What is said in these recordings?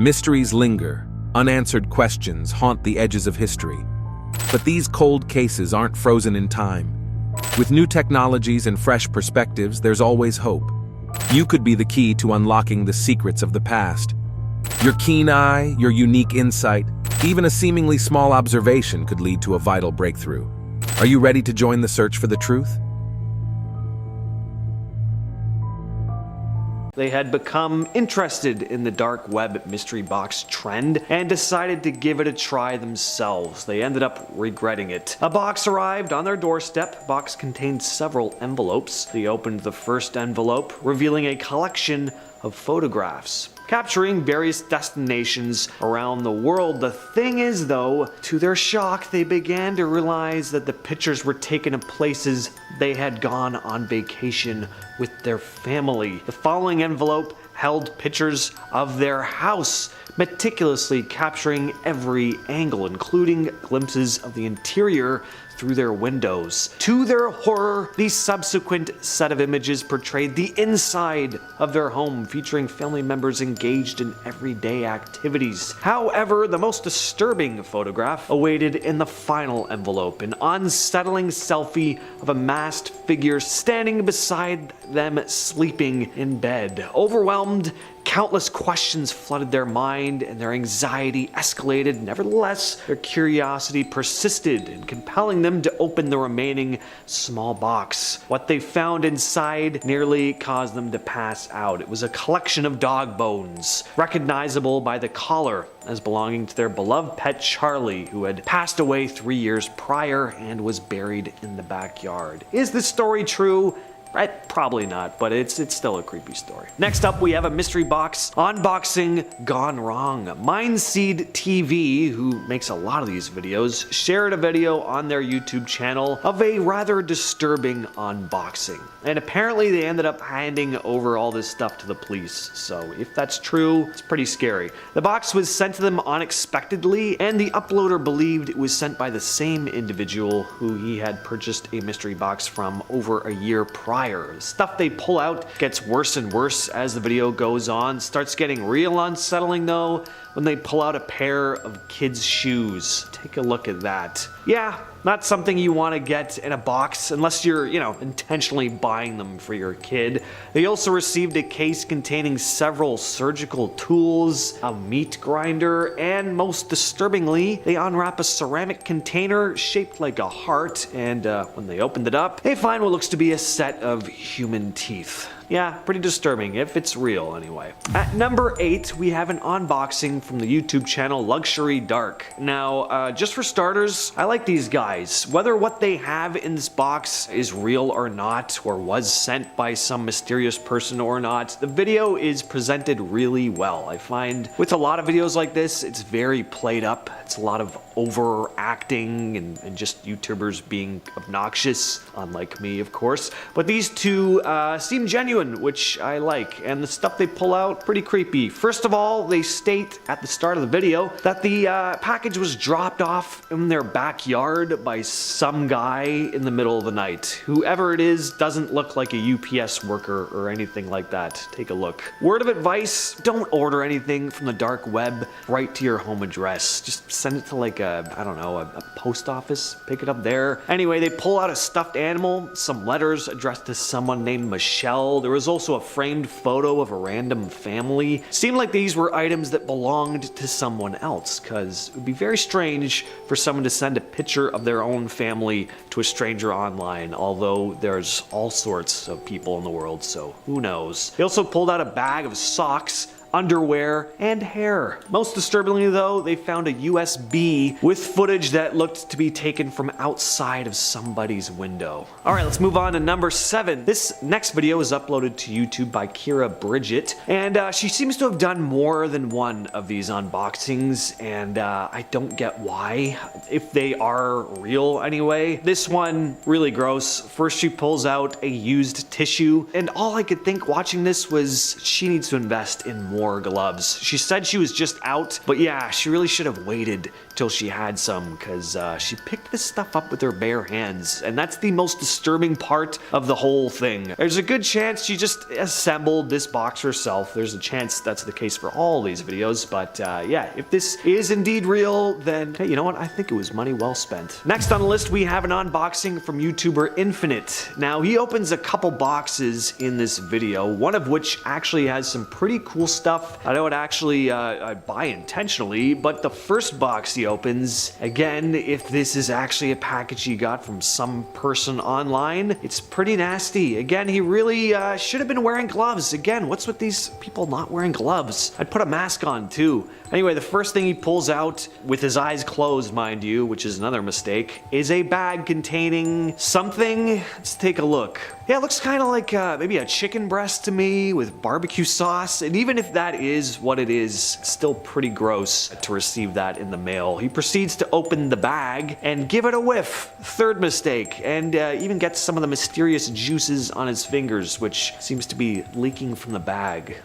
Mysteries linger, unanswered questions haunt the edges of history. But these cold cases aren't frozen in time. With new technologies and fresh perspectives, there's always hope. You could be the key to unlocking the secrets of the past. Your keen eye, your unique insight, even a seemingly small observation could lead to a vital breakthrough. Are you ready to join the search for the truth? They had become interested in the dark web mystery box trend and decided to give it a try themselves. They ended up regretting it. A box arrived on their doorstep. The box contained several envelopes. They opened the first envelope, revealing a collection of photographs capturing various destinations around the world. The thing is though, to their shock, they began to realize that the pictures were taken of places they had gone on vacation with their family. The following envelope held pictures of their house, meticulously capturing every angle, including glimpses of the interior through their windows. To their horror, the subsequent set of images portrayed the inside of their home, featuring family members engaged in everyday activities. However, the most disturbing photograph awaited in the final envelope, an unsettling selfie of a masked figure standing beside them sleeping in bed. Overwhelmed, countless questions flooded their mind and their anxiety escalated. Nevertheless, their curiosity persisted in compelling them to open the remaining small box. What they found inside nearly caused them to pass out. It was a collection of dog bones, recognizable by the collar as belonging to their beloved pet Charlie, who had passed away 3 years prior and was buried in the backyard. Is this story true? Probably not, but it's still a creepy story. Next up, we have a mystery box unboxing gone wrong. Mindseed TV, who makes a lot of these videos, shared a video on their YouTube channel of a rather disturbing unboxing. And apparently they ended up handing over all this stuff to the police. So if that's true, it's pretty scary. The box was sent to them unexpectedly, and the uploader believed it was sent by the same individual who he had purchased a mystery box from over a year prior. The stuff they pull out gets worse and worse as the video goes on. Starts getting real unsettling though when they pull out a pair of kids' shoes. Take a look at that. Yeah, not something you want to get in a box unless you're, intentionally buying them for your kid. They also received a case containing several surgical tools, a meat grinder, and most disturbingly, they unwrap a ceramic container shaped like a heart, and when they opened it up, they find what looks to be a set of human teeth. Yeah, pretty disturbing, if it's real anyway. At number 8, we have an unboxing from the YouTube channel Luxury Dark. Now, just for starters, I like these guys. Whether what they have in this box is real or not, or was sent by some mysterious person or not, the video is presented really well. I find with a lot of videos like this, it's very played up. It's a lot of overacting and just YouTubers being obnoxious, unlike me, of course. But these two seem genuine, which I like, and the stuff they pull out, pretty creepy. First of all, they state at the start of the video that the package was dropped off in their backyard by some guy in the middle of the night. Whoever it is doesn't look like a UPS worker or anything like that. Take a look. Word of advice, don't order anything from the dark web right to your home address. Just send it to like a post office, pick it up there. Anyway, they pull out a stuffed animal, some letters addressed to someone named Michelle. There was also a framed photo of a random family. Seemed like these were items that belonged to someone else, because it would be very strange for someone to send a picture of their own family to a stranger online, although there's all sorts of people in the world, so who knows. They also pulled out a bag of socks, underwear, and hair. Most disturbingly though, they found a USB with footage that looked to be taken from outside of somebody's window. Alright, let's move on to number 7. This next video is uploaded to YouTube by Kira Bridget, and she seems to have done more than one of these unboxings, and I don't get why, if they are real anyway. This one, really gross. First she pulls out a used tissue, and all I could think watching this was she needs to invest in more more gloves. She said she was just out, but yeah, she really should have waited till she had some, because she picked this stuff up with her bare hands, and that's the most disturbing part of the whole thing. There's a good chance she just assembled this box herself. There's a chance that's the case for all these videos, but yeah, if this is indeed real, then hey, you know what? I think it was money well spent. Next on the list, we have an unboxing from YouTuber Infinite. Now, he opens a couple boxes in this video, one of which actually has some pretty cool stuff. I don't actually I buy intentionally, but the first box he opens, again, if this is actually a package he got from some person online, it's pretty nasty. Again, he really should have been wearing gloves. Again, what's with these people not wearing gloves? I'd put a mask on too. Anyway, the first thing he pulls out, with his eyes closed, mind you, which is another mistake, is a bag containing something. Let's take a look. Yeah, it looks kind of like maybe a chicken breast to me with barbecue sauce. And even if that is what it is, it's still pretty gross to receive that in the mail. He proceeds to open the bag and give it a whiff. Third mistake. And even gets some of the mysterious juices on his fingers, which seems to be leaking from the bag.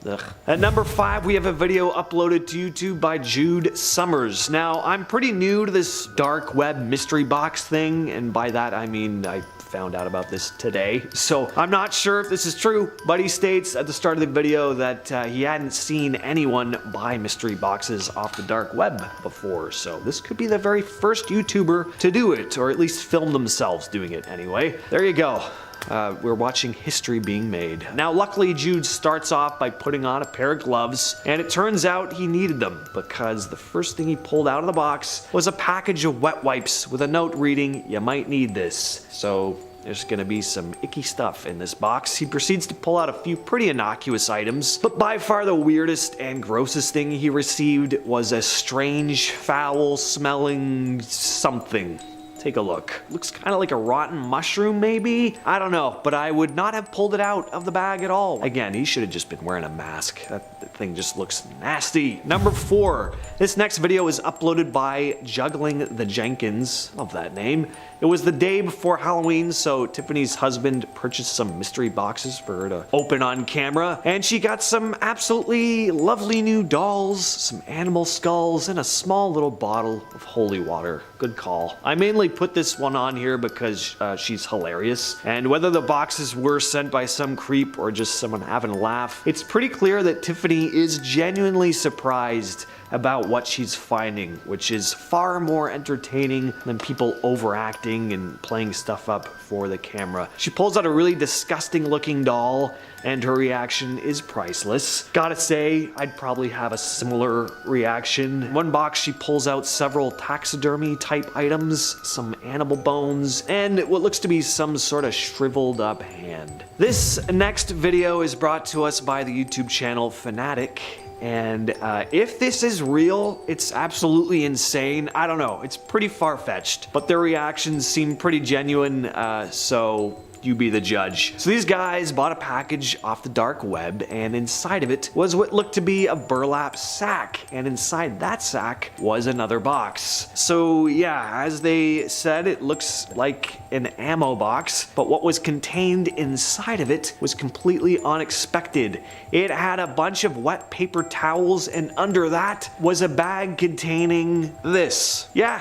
Ugh. At number 5, we have a video uploaded to YouTube by Jude Summers. Now, I'm pretty new to this dark web mystery box thing, and by that I mean I found out about this today. So I'm not sure if this is true, but he states at the start of the video that he hadn't seen anyone buy mystery boxes off the dark web before. So this could be the very first YouTuber to do it, or at least film themselves doing it anyway. There you go. We're watching history being made. Now, luckily, Jude starts off by putting on a pair of gloves, and it turns out he needed them because the first thing he pulled out of the box was a package of wet wipes with a note reading, "You might need this." So there's gonna be some icky stuff in this box. He proceeds to pull out a few pretty innocuous items, but by far the weirdest and grossest thing he received was a strange, foul-smelling something. Take a look. Looks kind of like a rotten mushroom, maybe? I don't know, but I would not have pulled it out of the bag at all. Again, he should have just been wearing a mask. That thing just looks nasty. Number 4. This next video is uploaded by Juggling the Jenkins. Love that name. It was the day before Halloween, so Tiffany's husband purchased some mystery boxes for her to open on camera, and she got some absolutely lovely new dolls, some animal skulls, and a small little bottle of holy water. Good call. I mainly put this one on here because she's hilarious, and whether the boxes were sent by some creep or just someone having a laugh, it's pretty clear that Tiffany is genuinely surprised about what she's finding, which is far more entertaining than people overacting and playing stuff up for the camera. She pulls out a really disgusting looking doll, and her reaction is priceless. Gotta say, I'd probably have a similar reaction. In one box, she pulls out several taxidermy type items, some animal bones, and what looks to be some sort of shriveled up hand. This next video is brought to us by the YouTube channel Fanatic. And if this is real, it's absolutely insane. I don't know, it's pretty far-fetched, but their reactions seem pretty genuine, so you be the judge. So these guys bought a package off the dark web, and inside of it was what looked to be a burlap sack, and inside that sack was another box. So yeah, as they said, it looks like an ammo box, but what was contained inside of it was completely unexpected. It had a bunch of wet paper towels, and under that was a bag containing this. Yeah,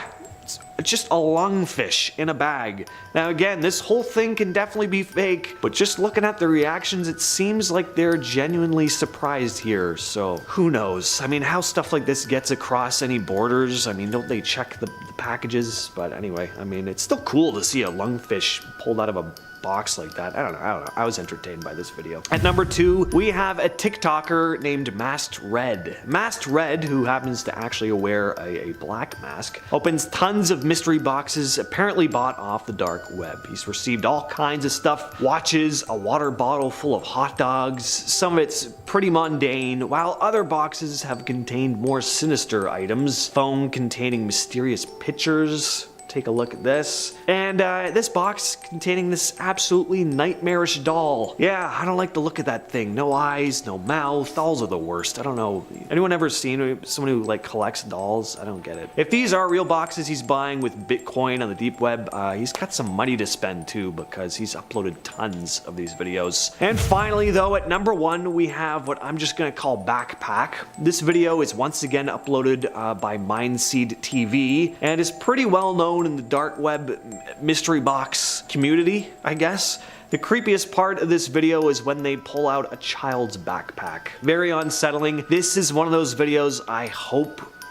just a lungfish in a bag. Now again, this whole thing can definitely be fake, but just looking at the reactions, it seems like they're genuinely surprised here, so who knows? I mean, how stuff like this gets across any borders? I mean, don't they check the packages? But anyway, I mean, it's still cool to see a lungfish pulled out of a box like that. I don't know. I was entertained by this video. At number 2, we have a TikToker named Masked Red. Masked Red, who happens to actually wear a black mask, opens tons of mystery boxes apparently bought off the dark web. He's received all kinds of stuff: watches, a water bottle full of hot dogs. Some of it's pretty mundane, while other boxes have contained more sinister items. Phone containing mysterious pictures. take a look at this. And this box containing this absolutely nightmarish doll. Yeah, I don't like the look of that thing. No eyes, no mouth. Dolls are the worst. I don't know. Anyone ever seen someone who like collects dolls? I don't get it. If these are real boxes he's buying with Bitcoin on the deep web, he's got some money to spend too, because he's uploaded tons of these videos. And finally though, at number 1, we have what I'm just gonna call Backpack. This video is once again uploaded by Mindseed TV and is pretty well known in the dark web mystery box community, I guess. The creepiest part of this video is when they pull out a child's backpack. Very unsettling. This is one of those videos I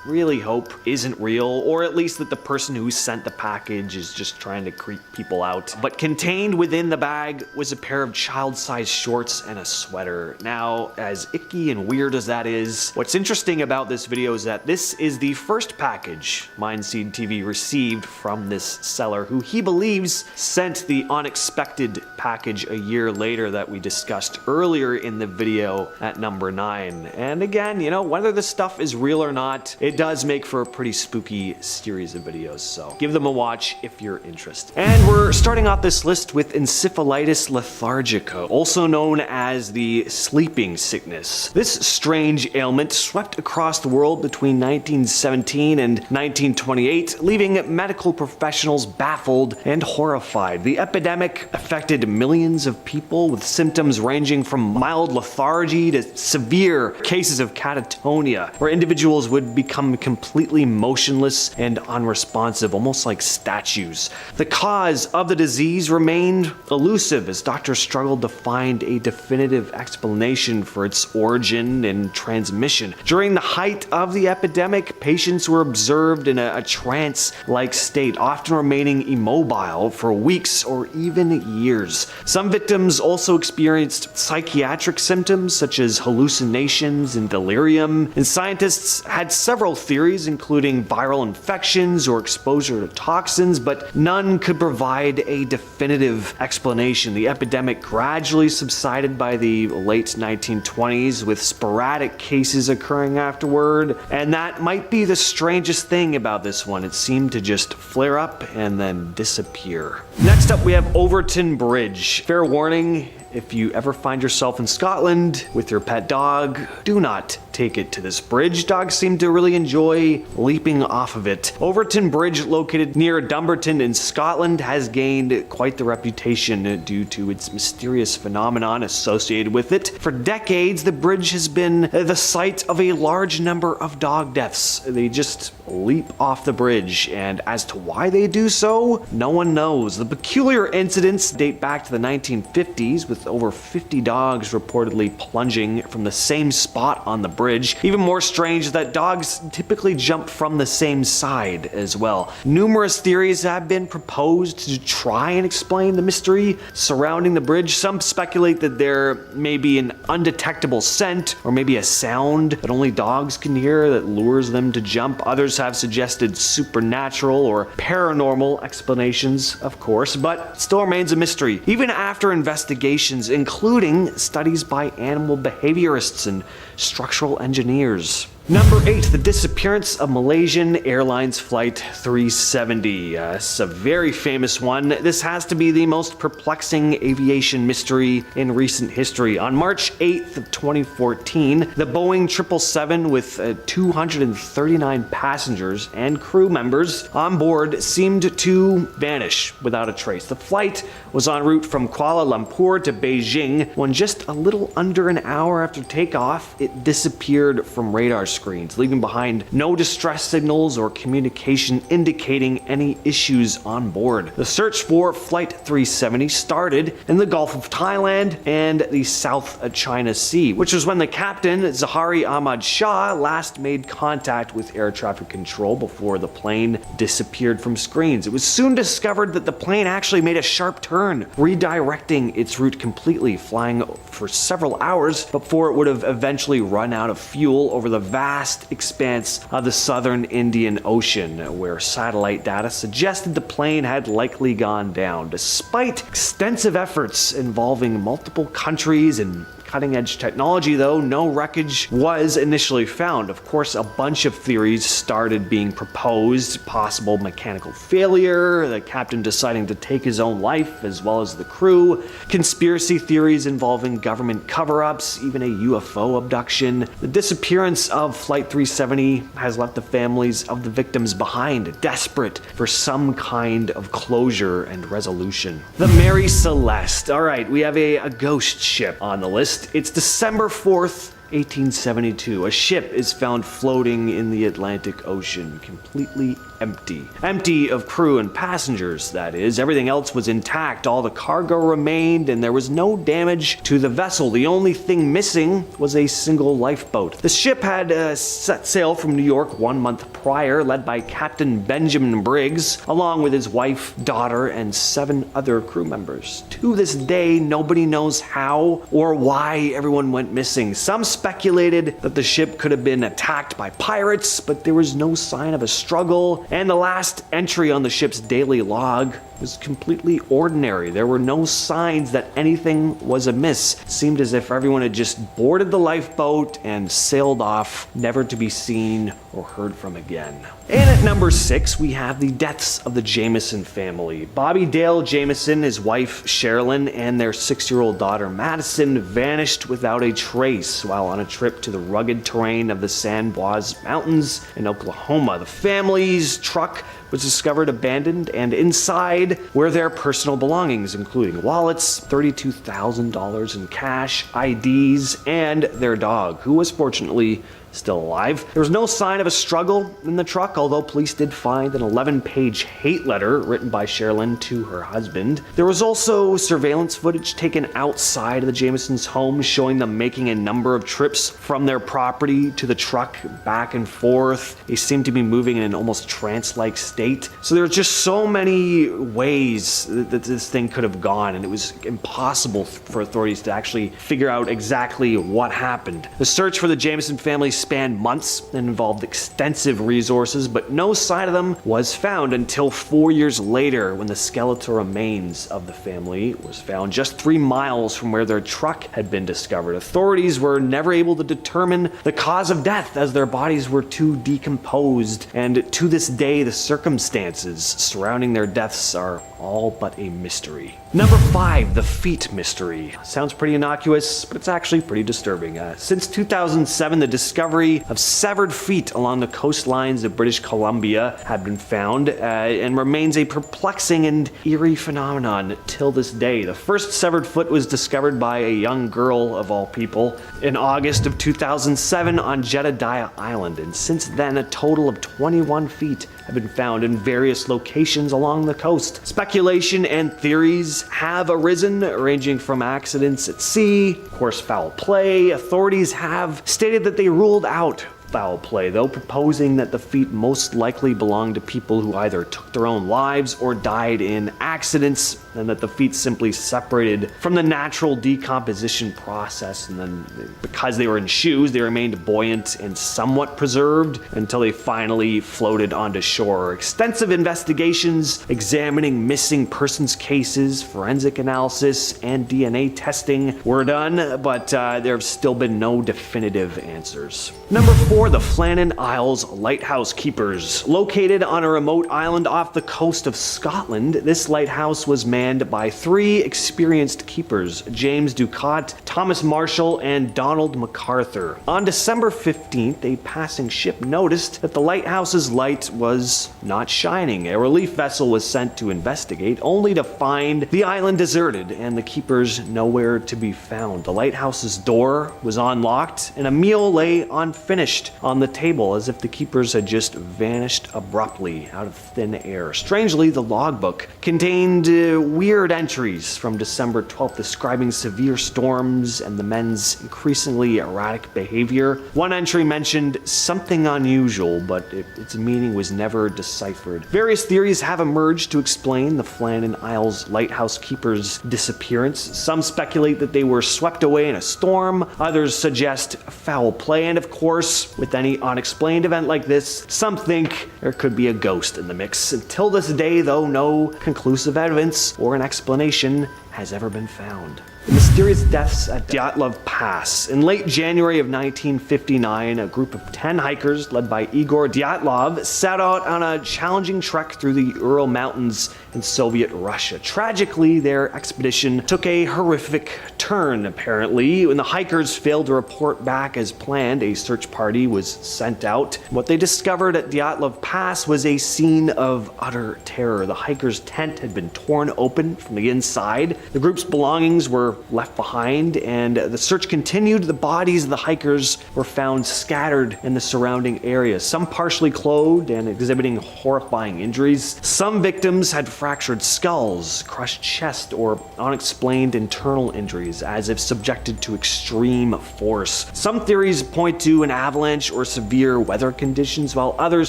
really hope isn't real, or at least that the person who sent the package is just trying to creep people out. But contained within the bag was a pair of child-sized shorts and a sweater. Now, as icky and weird as that is, what's interesting about this video is that this is the first package Mindseed TV received from this seller, who he believes sent the unexpected package a year later that we discussed earlier in the video at number 9. And again, you know, whether this stuff is real or not, it does make for a pretty spooky series of videos, so give them a watch if you're interested. And we're starting off this list with encephalitis lethargica, also known as the sleeping sickness. This strange ailment swept across the world between 1917 and 1928, leaving medical professionals baffled and horrified. The epidemic affected millions of people with symptoms ranging from mild lethargy to severe cases of catatonia, where individuals would become completely motionless and unresponsive, almost like statues. The cause of the disease remained elusive as doctors struggled to find a definitive explanation for its origin and transmission. During the height of the epidemic, patients were observed in a trance-like state, often remaining immobile for weeks or even years. Some victims also experienced psychiatric symptoms such as hallucinations and delirium, and scientists had several theories, including viral infections or exposure to toxins, but none could provide a definitive explanation. The epidemic gradually subsided by the late 1920s, with sporadic cases occurring afterward, and that might be the strangest thing about this one. It seemed to just flare up and then disappear. Next up, we have Overton Bridge. Fair warning, if you ever find yourself in Scotland with your pet dog, do not take it to this bridge. Dogs seem to really enjoy leaping off of it. Overton Bridge, located near Dumbarton in Scotland, has gained quite the reputation due to its mysterious phenomenon associated with it. For decades, the bridge has been the site of a large number of dog deaths. They just leap off the bridge, and as to why they do so, no one knows. The peculiar incidents date back to the 1950s, with over 50 dogs reportedly plunging from the same spot on the bridge. Even more strange is that dogs typically jump from the same side as well. Numerous theories have been proposed to try and explain the mystery surrounding the bridge. Some speculate that there may be an undetectable scent, or maybe a sound that only dogs can hear that lures them to jump. Others have suggested supernatural or paranormal explanations, of course, but it still remains a mystery. Even after investigations, including studies by animal behaviorists and structural engineers. Number 8, the disappearance of Malaysian Airlines Flight 370. It's a very famous one. This has to be the most perplexing aviation mystery in recent history. On March 8th of 2014, the Boeing 777 with 239 passengers and crew members on board seemed to vanish without a trace. The flight was en route from Kuala Lumpur to Beijing when just a little under an hour after takeoff, it disappeared from radar screens, leaving behind no distress signals or communication indicating any issues on board. The search for Flight 370 started in the Gulf of Thailand and the South China Sea, which was when the captain, Zahari Ahmad Shah, last made contact with air traffic control before the plane disappeared from screens. It was soon discovered that the plane actually made a sharp turn, redirecting its route completely, flying for several hours before it would have eventually run out of fuel over the vast expanse of the southern Indian Ocean, where satellite data suggested the plane had likely gone down. Despite extensive efforts involving multiple countries and cutting-edge technology, though, no wreckage was initially found. Of course, a bunch of theories started being proposed. Possible mechanical failure, the captain deciding to take his own life, as well as the crew, conspiracy theories involving government cover-ups, even a UFO abduction. The disappearance of Flight 370 has left the families of the victims behind, desperate for some kind of closure and resolution. The Mary Celeste. Alright, we have a ghost ship on the list. It's December 4th, 1872. A ship is found floating in the Atlantic Ocean, completely empty. Empty of crew and passengers, that is. Everything else was intact. All the cargo remained, and there was no damage to the vessel. The only thing missing was a single lifeboat. The ship had set sail from New York 1 month prior, led by Captain Benjamin Briggs, along with his wife, daughter, and 7 other crew members. To this day, nobody knows how or why everyone went missing. Some speculated that the ship could have been attacked by pirates, but there was no sign of a struggle, and the last entry on the ship's daily log was completely ordinary. There were no signs that anything was amiss. It seemed as if everyone had just boarded the lifeboat and sailed off, never to be seen or heard from again. And at number 6, we have the deaths of the Jameson family. Bobby Dale Jameson, his wife Sherilyn, and their 6-year-old daughter Madison vanished without a trace while on a trip to the rugged terrain of the San Bois Mountains in Oklahoma. The family's truck was discovered abandoned, and inside were their personal belongings, including wallets, $32,000 in cash, IDs, and their dog, who was fortunately still alive. There was no sign of a struggle in the truck, although police did find an 11-page hate letter written by Sherilyn to her husband. There was also surveillance footage taken outside of the Jamesons' home, showing them making a number of trips from their property to the truck, back and forth. They seemed to be moving in an almost trance-like state. So there were just so many ways that this thing could have gone, and it was impossible for authorities to actually figure out exactly what happened. The search for the Jameson family spanned months and involved extensive resources, but no sign of them was found until 4 years later, when the skeletal remains of the family was found just 3 miles from where their truck had been discovered. Authorities were never able to determine the cause of death, as their bodies were too decomposed, and to this day the circumstances surrounding their deaths are all but a mystery. Number 5, the feet mystery. Sounds pretty innocuous, but it's actually pretty disturbing. Since 2007, the discovery of severed feet along the coastlines of British Columbia have been found, and remains a perplexing and eerie phenomenon till this day. The first severed foot was discovered by a young girl, of all people, in August of 2007 on Jedediah Island, and since then a total of 21 feet have been found in various locations along the coast. Speculation and theories have arisen, ranging from accidents at sea, of course foul play. Authorities have stated that they ruled out foul play, though, proposing that the feet most likely belonged to people who either took their own lives or died in accidents, and that the feet simply separated from the natural decomposition process, and then because they were in shoes, they remained buoyant and somewhat preserved until they finally floated onto shore. Extensive investigations examining missing persons cases, forensic analysis, and DNA testing were done, but there have still been no definitive answers. Number 4, the Flannan Isles Lighthouse Keepers. Located on a remote island off the coast of Scotland, this lighthouse was manned by 3 experienced keepers, James Ducat, Thomas Marshall, and Donald MacArthur. On December 15th, a passing ship noticed that the lighthouse's light was not shining. A relief vessel was sent to investigate, only to find the island deserted and the keepers nowhere to be found. The lighthouse's door was unlocked, and a meal lay unfinished on the table, as if the keepers had just vanished abruptly out of thin air. Strangely, the logbook contained weird entries from December 12th describing severe storms and the men's increasingly erratic behavior. One entry mentioned something unusual, but its meaning was never deciphered. Various theories have emerged to explain the Flannan Isles lighthouse keepers' disappearance. Some speculate that they were swept away in a storm, others suggest foul play, and of course, with any unexplained event like this, some think there could be a ghost in the mix. Until this day, though, no conclusive evidence or an explanation has ever been found. The mysterious deaths at Dyatlov Pass. In late January of 1959, a group of 10 hikers led by Igor Dyatlov set out on a challenging trek through the Ural Mountains in Soviet Russia. Tragically, their expedition took a horrific turn, apparently. When the hikers failed to report back as planned, a search party was sent out. What they discovered at Dyatlov Pass was a scene of utter terror. The hikers' tent had been torn open from the inside. The group's belongings were left behind, and the search continued. The bodies of the hikers were found scattered in the surrounding area, some partially clothed and exhibiting horrifying injuries. Some victims had fractured skulls, crushed chest, or unexplained internal injuries, as if subjected to extreme force. Some theories point to an avalanche or severe weather conditions, while others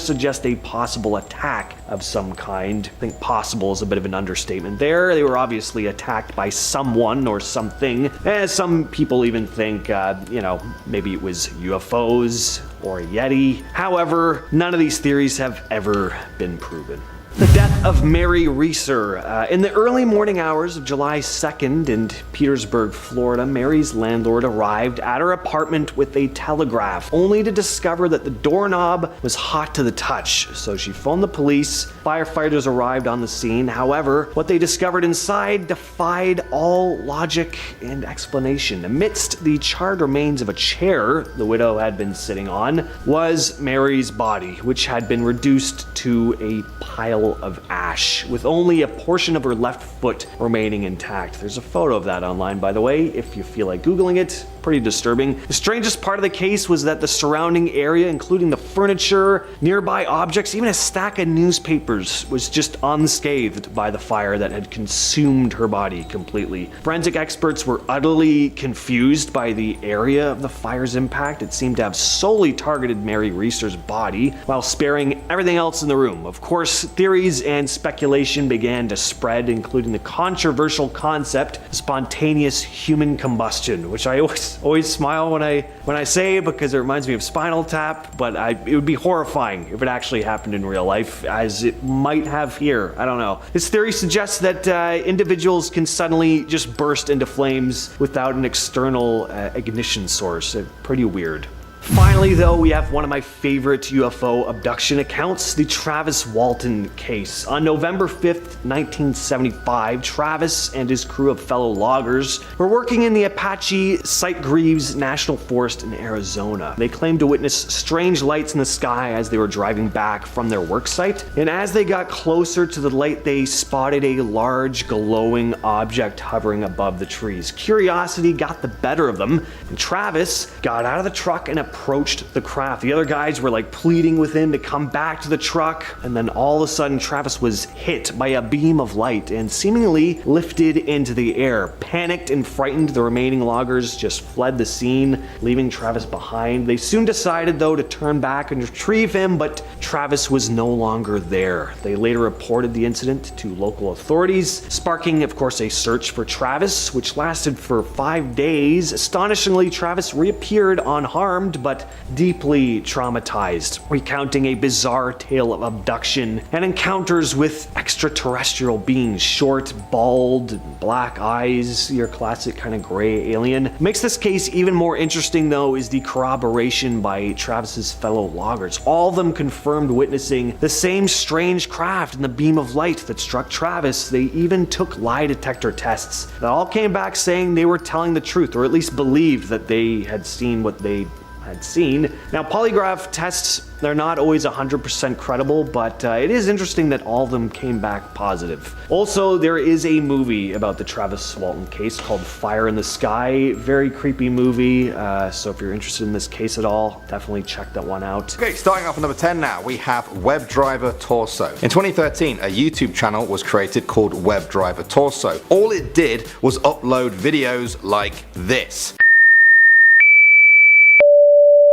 suggest a possible attack of some kind. I think possible is a bit of an understatement there. They were obviously attacked by someone or something. Some people even think, maybe it was UFOs or a Yeti. However, none of these theories have ever been proven. The death of Mary Reeser. In the early morning hours of July 2nd in Petersburg, Florida, Mary's landlord arrived at her apartment with a telegraph, only to discover that the doorknob was hot to the touch. So she phoned the police. Firefighters arrived on the scene. However, what they discovered inside defied all logic and explanation. Amidst the charred remains of a chair the widow had been sitting on was Mary's body, which had been reduced to a pile of ash, with only a portion of her left foot remaining intact. There's a photo of that online, by the way, if you feel like Googling it. Pretty disturbing. The strangest part of the case was that the surrounding area, including the furniture, nearby objects, even a stack of newspapers, was just unscathed by the fire that had consumed her body completely. Forensic experts were utterly confused by the area of the fire's impact. It seemed to have solely targeted Mary Reeser's body, while sparing everything else in the room. Of course, theories and speculation began to spread, including the controversial concept of spontaneous human combustion, which I always smile when I say it because it reminds me of Spinal Tap, but it would be horrifying if it actually happened in real life, as it might have here. I don't know. This theory suggests that individuals can suddenly just burst into flames without an external ignition source. Pretty weird. Finally, though, we have one of my favorite UFO abduction accounts, the Travis Walton case. On November 5th, 1975, Travis and his crew of fellow loggers were working in the Apache Sitgreaves National Forest in Arizona. They claimed to witness strange lights in the sky as they were driving back from their work site, and as they got closer to the light, they spotted a large glowing object hovering above the trees. Curiosity got the better of them, and Travis got out of the truck and approached the craft. The other guys were pleading with him to come back to the truck, and then all of a sudden Travis was hit by a beam of light and seemingly lifted into the air. Panicked and frightened, the remaining loggers just fled the scene, leaving Travis behind. They soon decided, though, to turn back and retrieve him, but Travis was no longer there. They later reported the incident to local authorities, sparking, of course, a search for Travis, which lasted for 5 days. Astonishingly, Travis reappeared unharmed, but deeply traumatized, recounting a bizarre tale of abduction and encounters with extraterrestrial beings. Short, bald, black eyes, your classic kind of gray alien. Makes this case even more interesting, though, is the corroboration by Travis's fellow loggers. All of them confirmed witnessing the same strange craft and the beam of light that struck Travis. They even took lie detector tests that all came back saying they were telling the truth, or at least believed that they had seen what they had seen. Now, polygraph tests, they're not always 100% credible, but it is interesting that all of them came back positive. Also, there is a movie about the Travis Walton case called Fire in the Sky. Very creepy movie, so if you're interested in this case at all, definitely check that one out. Okay, starting off at number 10 now, we have WebDriver Torso. In 2013, a YouTube channel was created called WebDriver Torso. All it did was upload videos like this.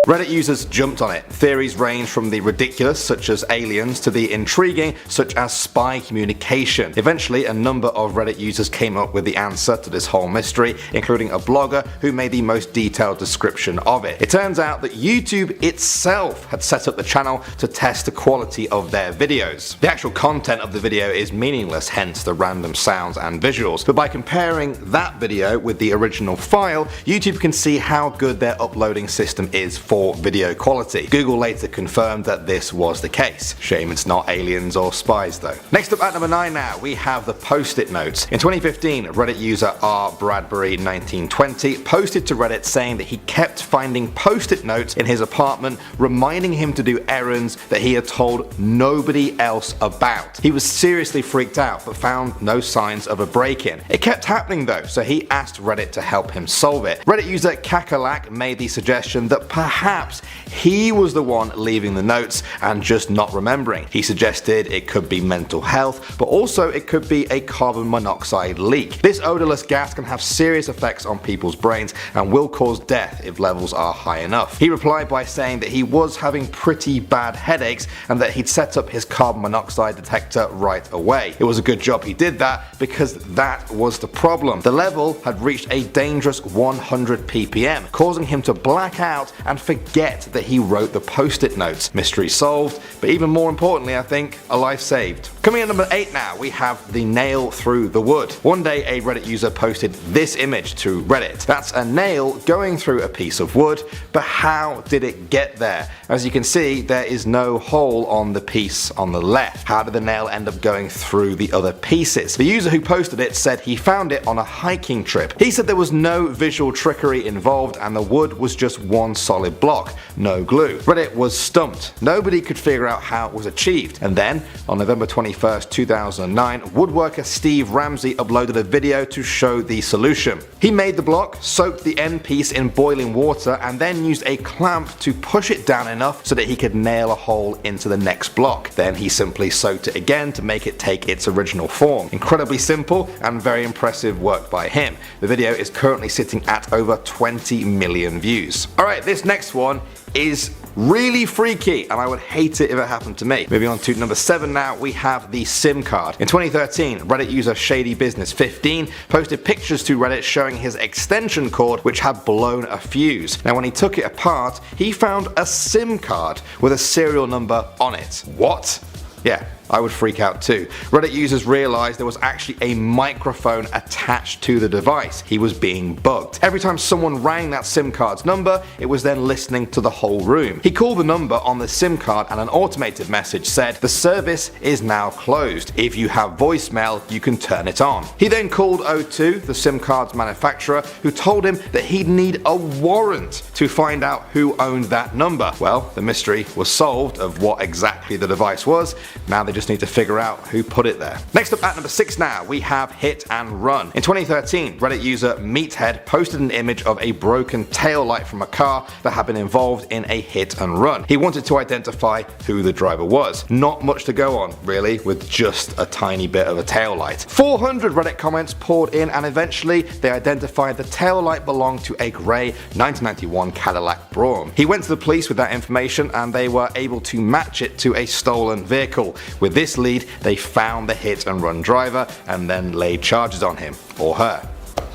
Reddit users jumped on it. Theories range from the ridiculous, such as aliens, to the intriguing, such as spy communication. Eventually, a number of Reddit users came up with the answer to this whole mystery, including a blogger who made the most detailed description of it. It turns out that YouTube itself had set up the channel to test the quality of their videos. The actual content of the video is meaningless, hence the random sounds and visuals, but by comparing that video with the original file, YouTube can see how good their uploading system is for video quality. Google later confirmed that this was the case. Shame it's not aliens or spies though. Next up at number 9 now, we have the post-it notes. In 2015, Reddit user RBradbury1920 posted to Reddit saying that he kept finding post-it notes in his apartment reminding him to do errands that he had told nobody else about. He was seriously freaked out but found no signs of a break-in. It kept happening though, so he asked Reddit to help him solve it. Reddit user Kakalak made the suggestion that perhaps he was the one leaving the notes and just not remembering. He suggested it could be mental health, but also it could be a carbon monoxide leak. This odorless gas can have serious effects on people's brains and will cause death if levels are high enough. He replied by saying that he was having pretty bad headaches and that he'd set up his carbon monoxide detector right away. It was a good job he did that because that was the problem. The level had reached a dangerous 100 ppm, causing him to black out and forget that he wrote the post-it notes. Mystery solved, but even more importantly I think, a life saved. Coming at number 8 now, we have the nail through the wood. One day a Reddit user posted this image to Reddit. That's a nail going through a piece of wood, but how did it get there? As you can see, there is no hole on the piece on the left. How did the nail end up going through the other pieces? The user who posted it said he found it on a hiking trip. He said there was no visual trickery involved and the wood was just one solid block, no glue. Reddit was stumped. Nobody could figure out how it was achieved. And then, on November 21st, 2009, woodworker Steve Ramsey uploaded a video to show the solution. He made the block, soaked the end piece in boiling water, and then used a clamp to push it down enough so that he could nail a hole into the next block. Then he simply soaked it again to make it take its original form. Incredibly simple and very impressive work by him. The video is currently sitting at over 20 million views. Alright, this next one is really freaky and I would hate it if it happened to me. Moving on to number 7 now, we have the SIM card. In 2013, Reddit user ShadyBusiness15 posted pictures to Reddit showing his extension cord which had blown a fuse. Now when he took it apart, he found a SIM card with a serial number on it. What? Yeah, I would freak out too. Reddit users realized there was actually a microphone attached to the device. He was being bugged. Every time someone rang that SIM card's number, it was then listening to the whole room. He called the number on the SIM card and an automated message said, "The service is now closed. If you have voicemail, you can turn it on." He then called O2, the SIM card's manufacturer, who told him that he'd need a warrant to find out who owned that number. Well, the mystery was solved of what exactly the device was. Now they just need to figure out who put it there. Next up at number 6 now, we have Hit and Run. In 2013, Reddit user Meathead posted an image of a broken tail light from a car that had been involved in a hit and run. He wanted to identify who the driver was. Not much to go on, really, with just a tiny bit of a tail light. 400 Reddit comments poured in and eventually they identified the tail light belonged to a grey 1991 Cadillac Braun. He went to the police with that information and they were able to match it to a stolen vehicle. With this lead, they found the hit and run driver and then laid charges on him, or her.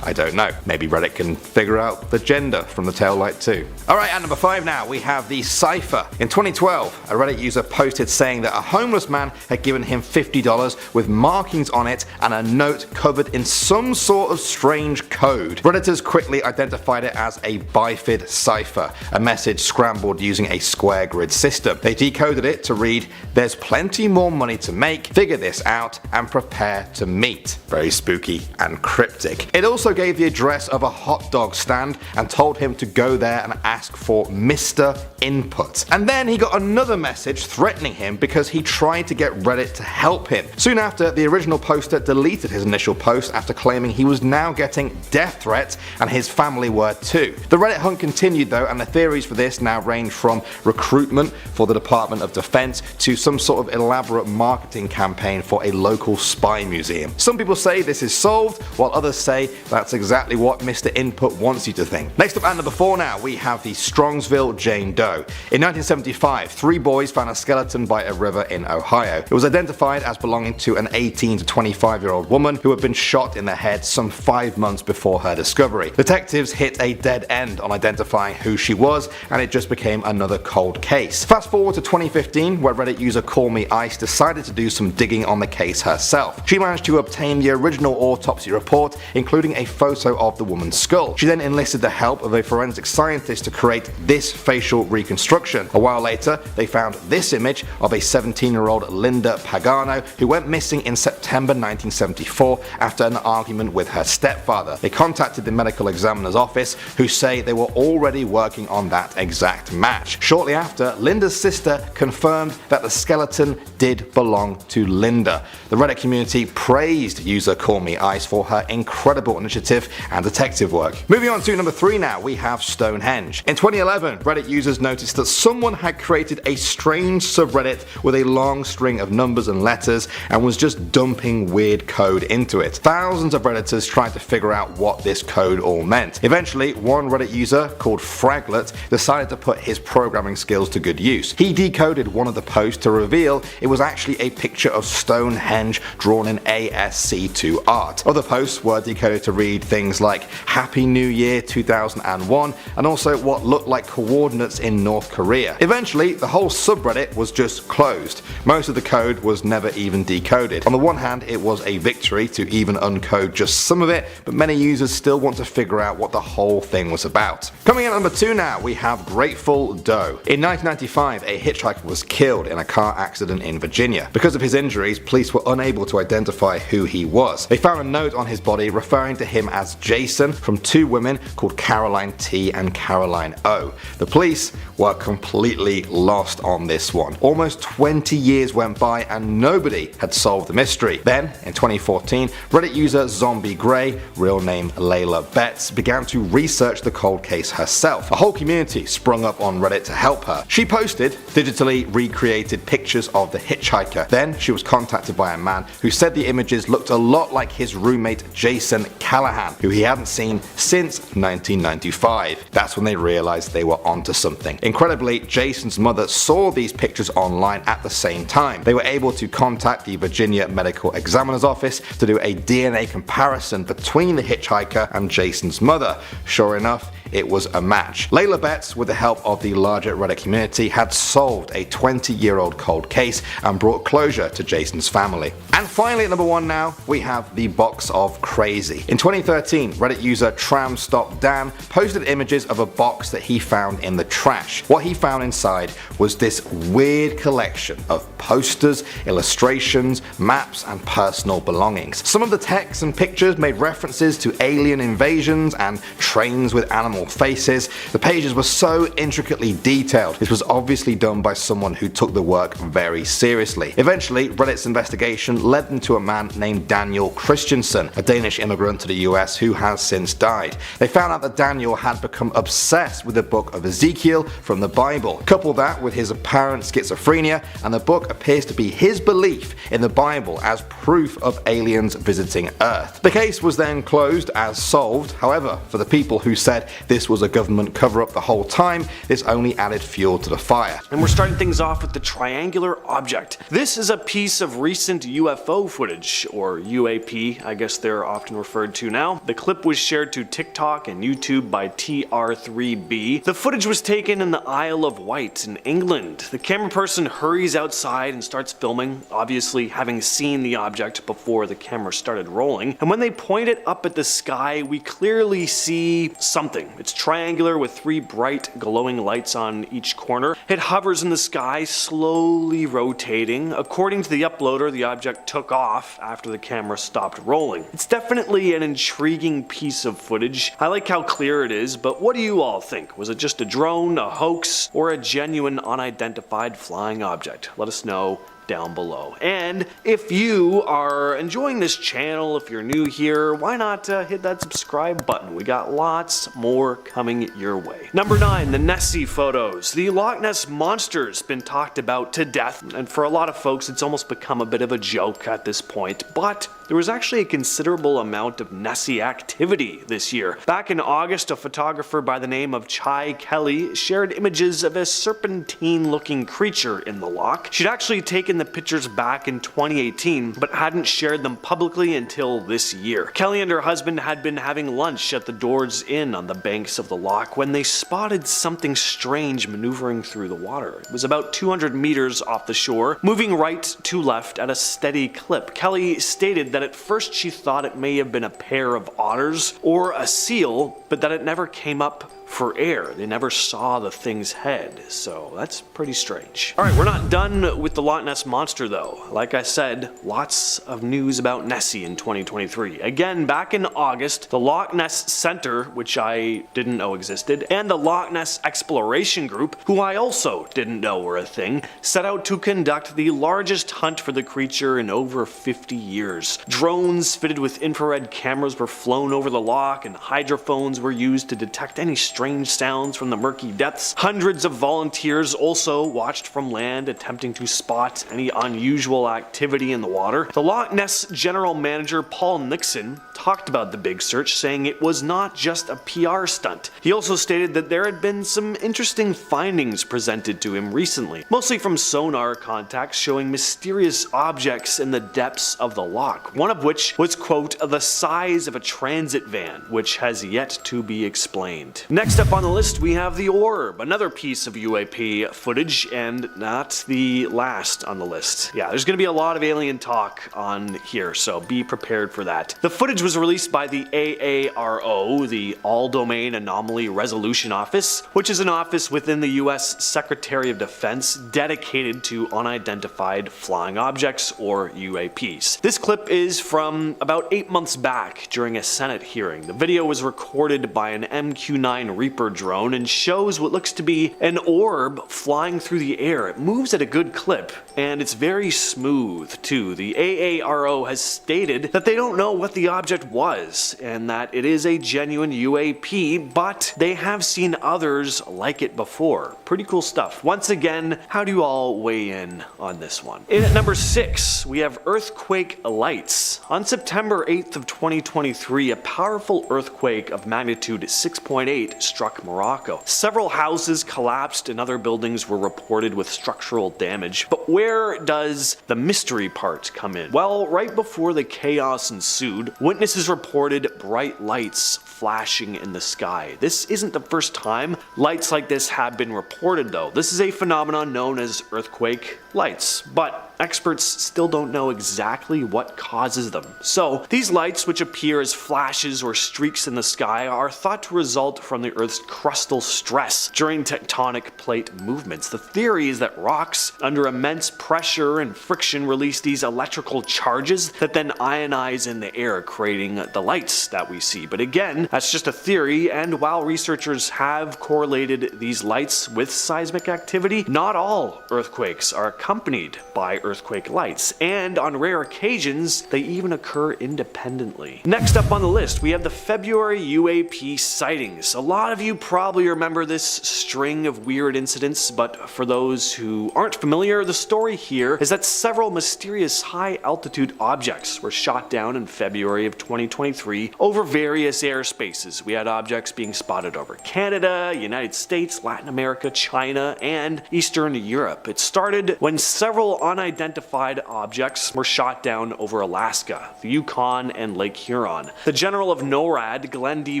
I don't know. Maybe Reddit can figure out the gender from the taillight too. Alright, at number 5 now, we have the cipher. In 2012, a Reddit user posted saying that a homeless man had given him $50 with markings on it and a note covered in some sort of strange code. Redditors quickly identified it as a bifid cipher, a message scrambled using a square grid system. They decoded it to read, "There's plenty more money to make, figure this out, and prepare to meet." Very spooky and cryptic. It also gave the address of a hot dog stand and told him to go there and ask for Mr. Input. And then he got another message threatening him because he tried to get Reddit to help him. Soon after, the original poster deleted his initial post after claiming he was now getting death threats and his family were too. The Reddit hunt continued though, and the theories for this now range from recruitment for the Department of Defense to some sort of elaborate marketing campaign for a local spy museum. Some people say this is solved, while others say that that's exactly what Mr. Input wants you to think. Next up at number 4 now, we have the Strongsville Jane Doe. In 1975, 3 boys found a skeleton by a river in Ohio. It was identified as belonging to an 18 to 25-year-old woman who had been shot in the head some 5 months before her discovery. Detectives hit a dead end on identifying who she was, and it just became another cold case. Fast forward to 2015, where Reddit user Call Me Ice decided to do some digging on the case herself. She managed to obtain the original autopsy report, including a photo of the woman's skull. She then enlisted the help of a forensic scientist to create this facial reconstruction. A while later, they found this image of a 17-year-old Linda Pagano who went missing in September 1974 after an argument with her stepfather. They contacted the medical examiner's office, who say they were already working on that exact match. Shortly after, Linda's sister confirmed that the skeleton did belong to Linda. The Reddit community praised user Call Me Ice for her incredible initiative and detective work. Moving on to number 3 now, we have Stonehenge. In 2011, Reddit users noticed that someone had created a strange subreddit with a long string of numbers and letters and was just dumping weird code into it. Thousands of Redditors tried to figure out what this code all meant. Eventually, one Reddit user called Fraglet decided to put his programming skills to good use. He decoded one of the posts to reveal it was actually a picture of Stonehenge drawn in ASC2 art. Other posts were decoded to read things like Happy New Year 2001 and also what looked like coordinates in North Korea. Eventually, the whole subreddit was just closed. Most of the code was never even decoded. On the one hand, it was a victory to even uncode just some of it, but many users still want to figure out what the whole thing was about. Coming in at number 2 now, we have Grateful Doe. In 1995, a hitchhiker was killed in a car accident in Virginia. Because of his injuries, police were unable to identify who he was. They found a note on his body referring to him as Jason from 2 women called Caroline T and Caroline O. The police were completely lost on this one. Almost 20 years went by and nobody had solved the mystery. Then, in 2014, Reddit user Zombie Gray, real name Layla Betts, began to research the cold case herself. A whole community sprung up on Reddit to help her. She posted digitally recreated pictures of the hitchhiker. Then she was contacted by a man who said the images looked a lot like his roommate Jason Callahan, who he hadn't seen since 1995. That's when they realized they were onto something. Incredibly, Jason's mother saw these pictures online at the same time. They were able to contact the Virginia Medical Examiner's Office to do a DNA comparison between the hitchhiker and Jason's mother. Sure enough, it was a match. Layla Betts, with the help of the larger Reddit community, had solved a 20-year-old cold case and brought closure to Jason's family. And finally at number 1 now, we have the box of crazy. In 2013, Reddit user TramStopDan posted images of a box that he found in the trash. What he found inside was this weird collection of posters, illustrations, maps, and personal belongings. Some of the text and pictures made references to alien invasions and trains with animal faces. The pages were so intricately detailed. This was obviously done by someone who took the work very seriously. Eventually, Reddit's investigation led them to a man named Daniel Christensen, a Danish immigrant to the US who has since died. They found out that Daniel had become obsessed with the book of Ezekiel from the Bible. Couple that with his apparent schizophrenia, and the book appears to be his belief in the Bible as proof of aliens visiting Earth. The case was then closed as solved. However, for the people who said this was a government cover-up the whole time, this only added fuel to the fire. And we're starting things off with the triangular object. This is a piece of recent UFO footage, or UAP, I guess they're often referred to now. The clip was shared to TikTok and YouTube by TR3B. The footage was taken in the Isle of Wight in England. The camera person hurries outside and starts filming, obviously having seen the object before the camera started rolling. And when they point it up at the sky, we clearly see something. It's triangular with 3 bright glowing lights on each corner. It hovers in the sky, slowly rotating. According to the uploader, the object took off after the camera stopped rolling. It's definitely an intriguing piece of footage. I like how clear it is, but what do you all think? Was it just a drone, a hoax, or a genuine unidentified flying object? Let us know down below. And if you are enjoying this channel, if you're new here, why not hit that subscribe button? We got lots more coming your way. Number 9, the Nessie photos. The Loch Ness Monster's been talked about to death, and for a lot of folks it's almost become a bit of a joke at this point, but there was actually a considerable amount of Nessie activity this year. Back in August, a photographer by the name of Chai Kelly shared images of a serpentine-looking creature in the loch. She'd actually taken the pictures back in 2018, but hadn't shared them publicly until this year. Kelly and her husband had been having lunch at the Doors Inn on the banks of the loch when they spotted something strange maneuvering through the water. It was about 200 meters off the shore, moving right to left at a steady clip. Kelly stated that at first she thought it may have been a pair of otters or a seal, but that it never came up for air. They never saw the thing's head, so that's pretty strange. Alright, we're not done with the Loch Ness Monster though. Like I said, lots of news about Nessie in 2023. Again, back in August, the Loch Ness Center, which I didn't know existed, and the Loch Ness Exploration Group, who I also didn't know were a thing, set out to conduct the largest hunt for the creature in over 50 years. Drones fitted with infrared cameras were flown over the loch, and hydrophones were used to detect any strange sounds from the murky depths. Hundreds of volunteers also watched from land, attempting to spot any unusual activity in the water. The Loch Ness general manager Paul Nixon talked about the big search, saying it was not just a PR stunt. He also stated that there had been some interesting findings presented to him recently, mostly from sonar contacts showing mysterious objects in the depths of the loch, one of which was, quote, the size of a transit van, which has yet to be explained. Next up on the list, we have the orb, another piece of UAP footage, and not the last on the list. Yeah, there's gonna be a lot of alien talk on here, so be prepared for that. The footage was released by the AARO, the All Domain Anomaly Resolution Office, which is an office within the US Secretary of Defense dedicated to unidentified flying objects, or UAPs. This clip is from about 8 months back during a Senate hearing. The video was recorded by an MQ-9 Reaper drone and shows what looks to be an orb flying through the air. It moves at a good clip, and it's very smooth too. The AARO has stated that they don't know what the object was, and that it is a genuine UAP, but they have seen others like it before. Pretty cool stuff. Once again, how do you all weigh in on this one? In at number 6, we have earthquake lights. On September 8th of 2023, a powerful earthquake of magnitude 6.8 struck Morocco. Several houses collapsed and other buildings were reported with structural damage. But where does the mystery part come in? Well, right before the chaos ensued, witnesses reported bright lights flashing in the sky. This isn't the first time lights like this have been reported though. This is a phenomenon known as earthquake lights, but experts still don't know exactly what causes them. So these lights, which appear as flashes or streaks in the sky, are thought to result from the Earth's crustal stress during tectonic plate movements. The theory is that rocks under immense pressure and friction release these electrical charges that then ionize in the air, creating the lights that we see. But again, that's just a theory, and while researchers have correlated these lights with seismic activity, not all earthquakes are accompanied by earthquake lights, and on rare occasions, they even occur independently. Next up on the list, we have the February UAP sightings. A lot of you probably remember this string of weird incidents, but for those who aren't familiar, the story here is that several mysterious high-altitude objects were shot down in February of 2023 over various airspaces. We had objects being spotted over Canada, United States, Latin America, China, and Eastern Europe. It started when several unidentified objects were shot down over Alaska, the Yukon, and Lake Huron. The general of NORAD, Glenn D.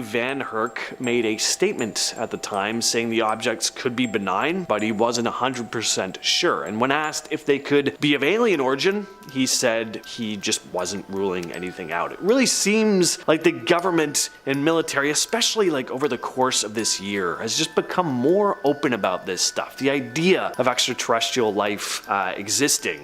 Van Herk, made a statement at the time saying the objects could be benign, but he wasn't 100% sure. And when asked if they could be of alien origin, he said he just wasn't ruling anything out. It really seems like the government and military, especially like over the course of this year, has just become more open about this stuff. The idea of extraterrestrial life existing,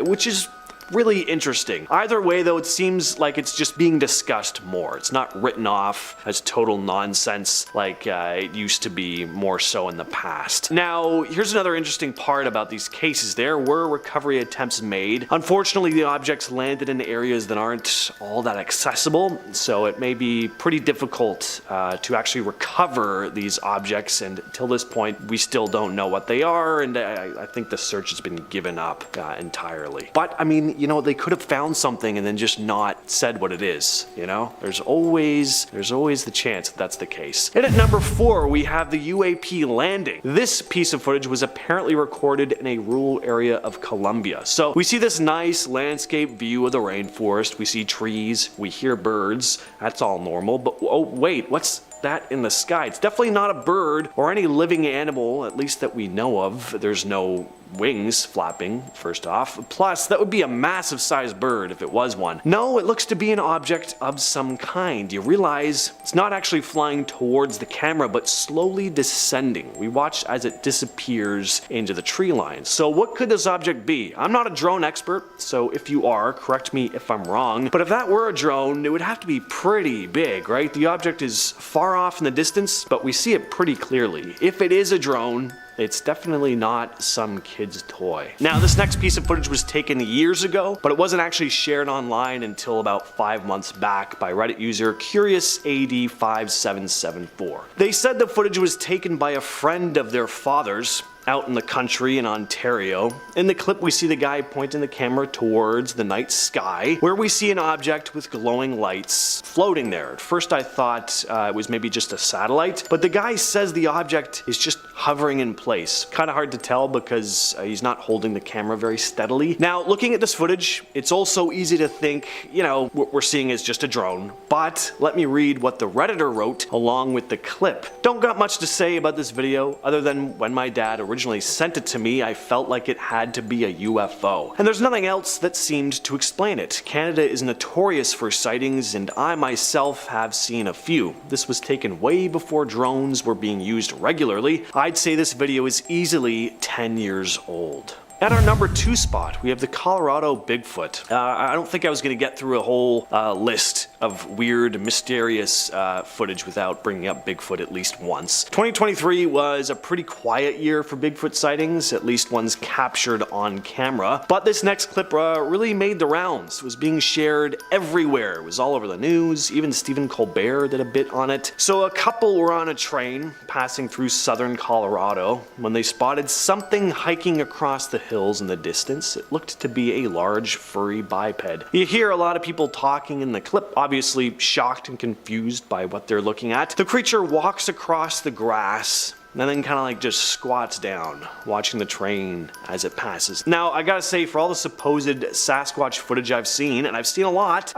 which is really interesting. Either way though, it seems like it's just being discussed more. It's not written off as total nonsense like it used to be more so in the past. Now, here's another interesting part about these cases. There were recovery attempts made. Unfortunately, the objects landed in areas that aren't all that accessible, so it may be pretty difficult to actually recover these objects, and until this point, we still don't know what they are, and I think the search has been given up entirely. But, I mean, you know, they could have found something and then just not said what it is, you know? There's always the chance that that's the case. And at number 4, we have the UAP landing. This piece of footage was apparently recorded in a rural area of Colombia. So we see this nice landscape view of the rainforest, we see trees, we hear birds, that's all normal, but oh wait, what's that in the sky? It's definitely not a bird or any living animal, at least that we know of. There's no wings flapping, first off. Plus, that would be a massive sized bird if it was one. No, it looks to be an object of some kind. You realize it's not actually flying towards the camera, but slowly descending. We watch as it disappears into the tree line. So what could this object be? I'm not a drone expert, so if you are, correct me if I'm wrong, but if that were a drone, it would have to be pretty big, right? The object is far off in the distance, but we see it pretty clearly. If it is a drone, it's definitely not some kid's toy. Now, this next piece of footage was taken years ago, but it wasn't actually shared online until about 5 months back by Reddit user CuriousAD5774. They said the footage was taken by a friend of their father's out in the country in Ontario. In the clip, we see the guy pointing the camera towards the night sky, where we see an object with glowing lights floating there. At first I thought it was maybe just a satellite, but the guy says the object is just hovering in place. Kind of hard to tell because he's not holding the camera very steadily. Now, looking at this footage, it's also easy to think, you know, what we're seeing is just a drone, but let me read what the Redditor wrote along with the clip. Don't got much to say about this video other than when my dad originally sent it to me, I felt like it had to be a UFO. And there's nothing else that seemed to explain it. Canada is notorious for sightings, and I myself have seen a few. This was taken way before drones were being used regularly. I'd say this video is easily 10 years old. At our number 2 spot, we have the Colorado Bigfoot. I don't think I was going to get through a whole list of weird, mysterious footage without bringing up Bigfoot at least once. 2023 was a pretty quiet year for Bigfoot sightings, at least ones captured on camera. But this next clip really made the rounds. It was being shared everywhere. It was all over the news. Even Stephen Colbert did a bit on it. So a couple were on a train passing through southern Colorado when they spotted something hiking across the hills in the distance. It looked to be a large furry biped. You hear a lot of people talking in the clip, obviously shocked and confused by what they're looking at. The creature walks across the grass and then kind of like just squats down, watching the train as it passes. Now, I gotta say, for all the supposed Sasquatch footage I've seen, and I've seen a lot,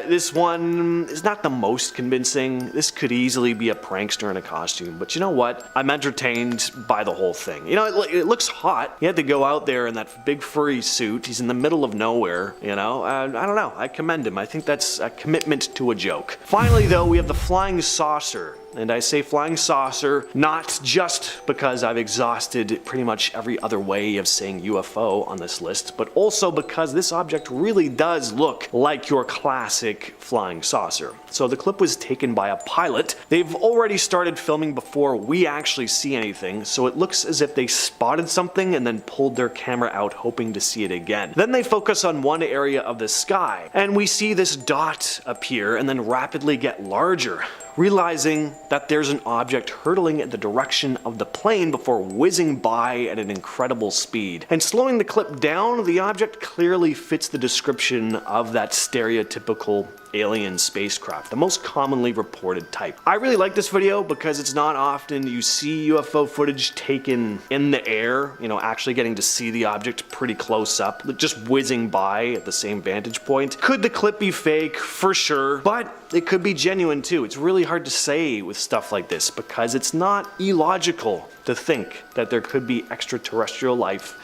this one is not the most convincing. This could easily be a prankster in a costume, but you know what? I'm entertained by the whole thing. You know, it looks hot. He had to go out there in that big furry suit. He's in the middle of nowhere, you know? I don't know. I commend him. I think that's a commitment to a joke. Finally, though, we have the flying saucer. And I say flying saucer not just because I've exhausted pretty much every other way of saying UFO on this list, but also because this object really does look like your classic flying saucer. So the clip was taken by a pilot. They've already started filming before we actually see anything, so it looks as if they spotted something and then pulled their camera out hoping to see it again. Then they focus on one area of the sky, and we see this dot appear and then rapidly get larger, realizing that there's an object hurtling in the direction of the plane before whizzing by at an incredible speed. And slowing the clip down, the object clearly fits the description of that stereotypical alien spacecraft, the most commonly reported type. I really like this video because it's not often you see UFO footage taken in the air, you know, actually getting to see the object pretty close up, just whizzing by at the same vantage point. Could the clip be fake? For sure, but it could be genuine too. It's really hard to say with stuff like this because it's not illogical to think that there could be extraterrestrial life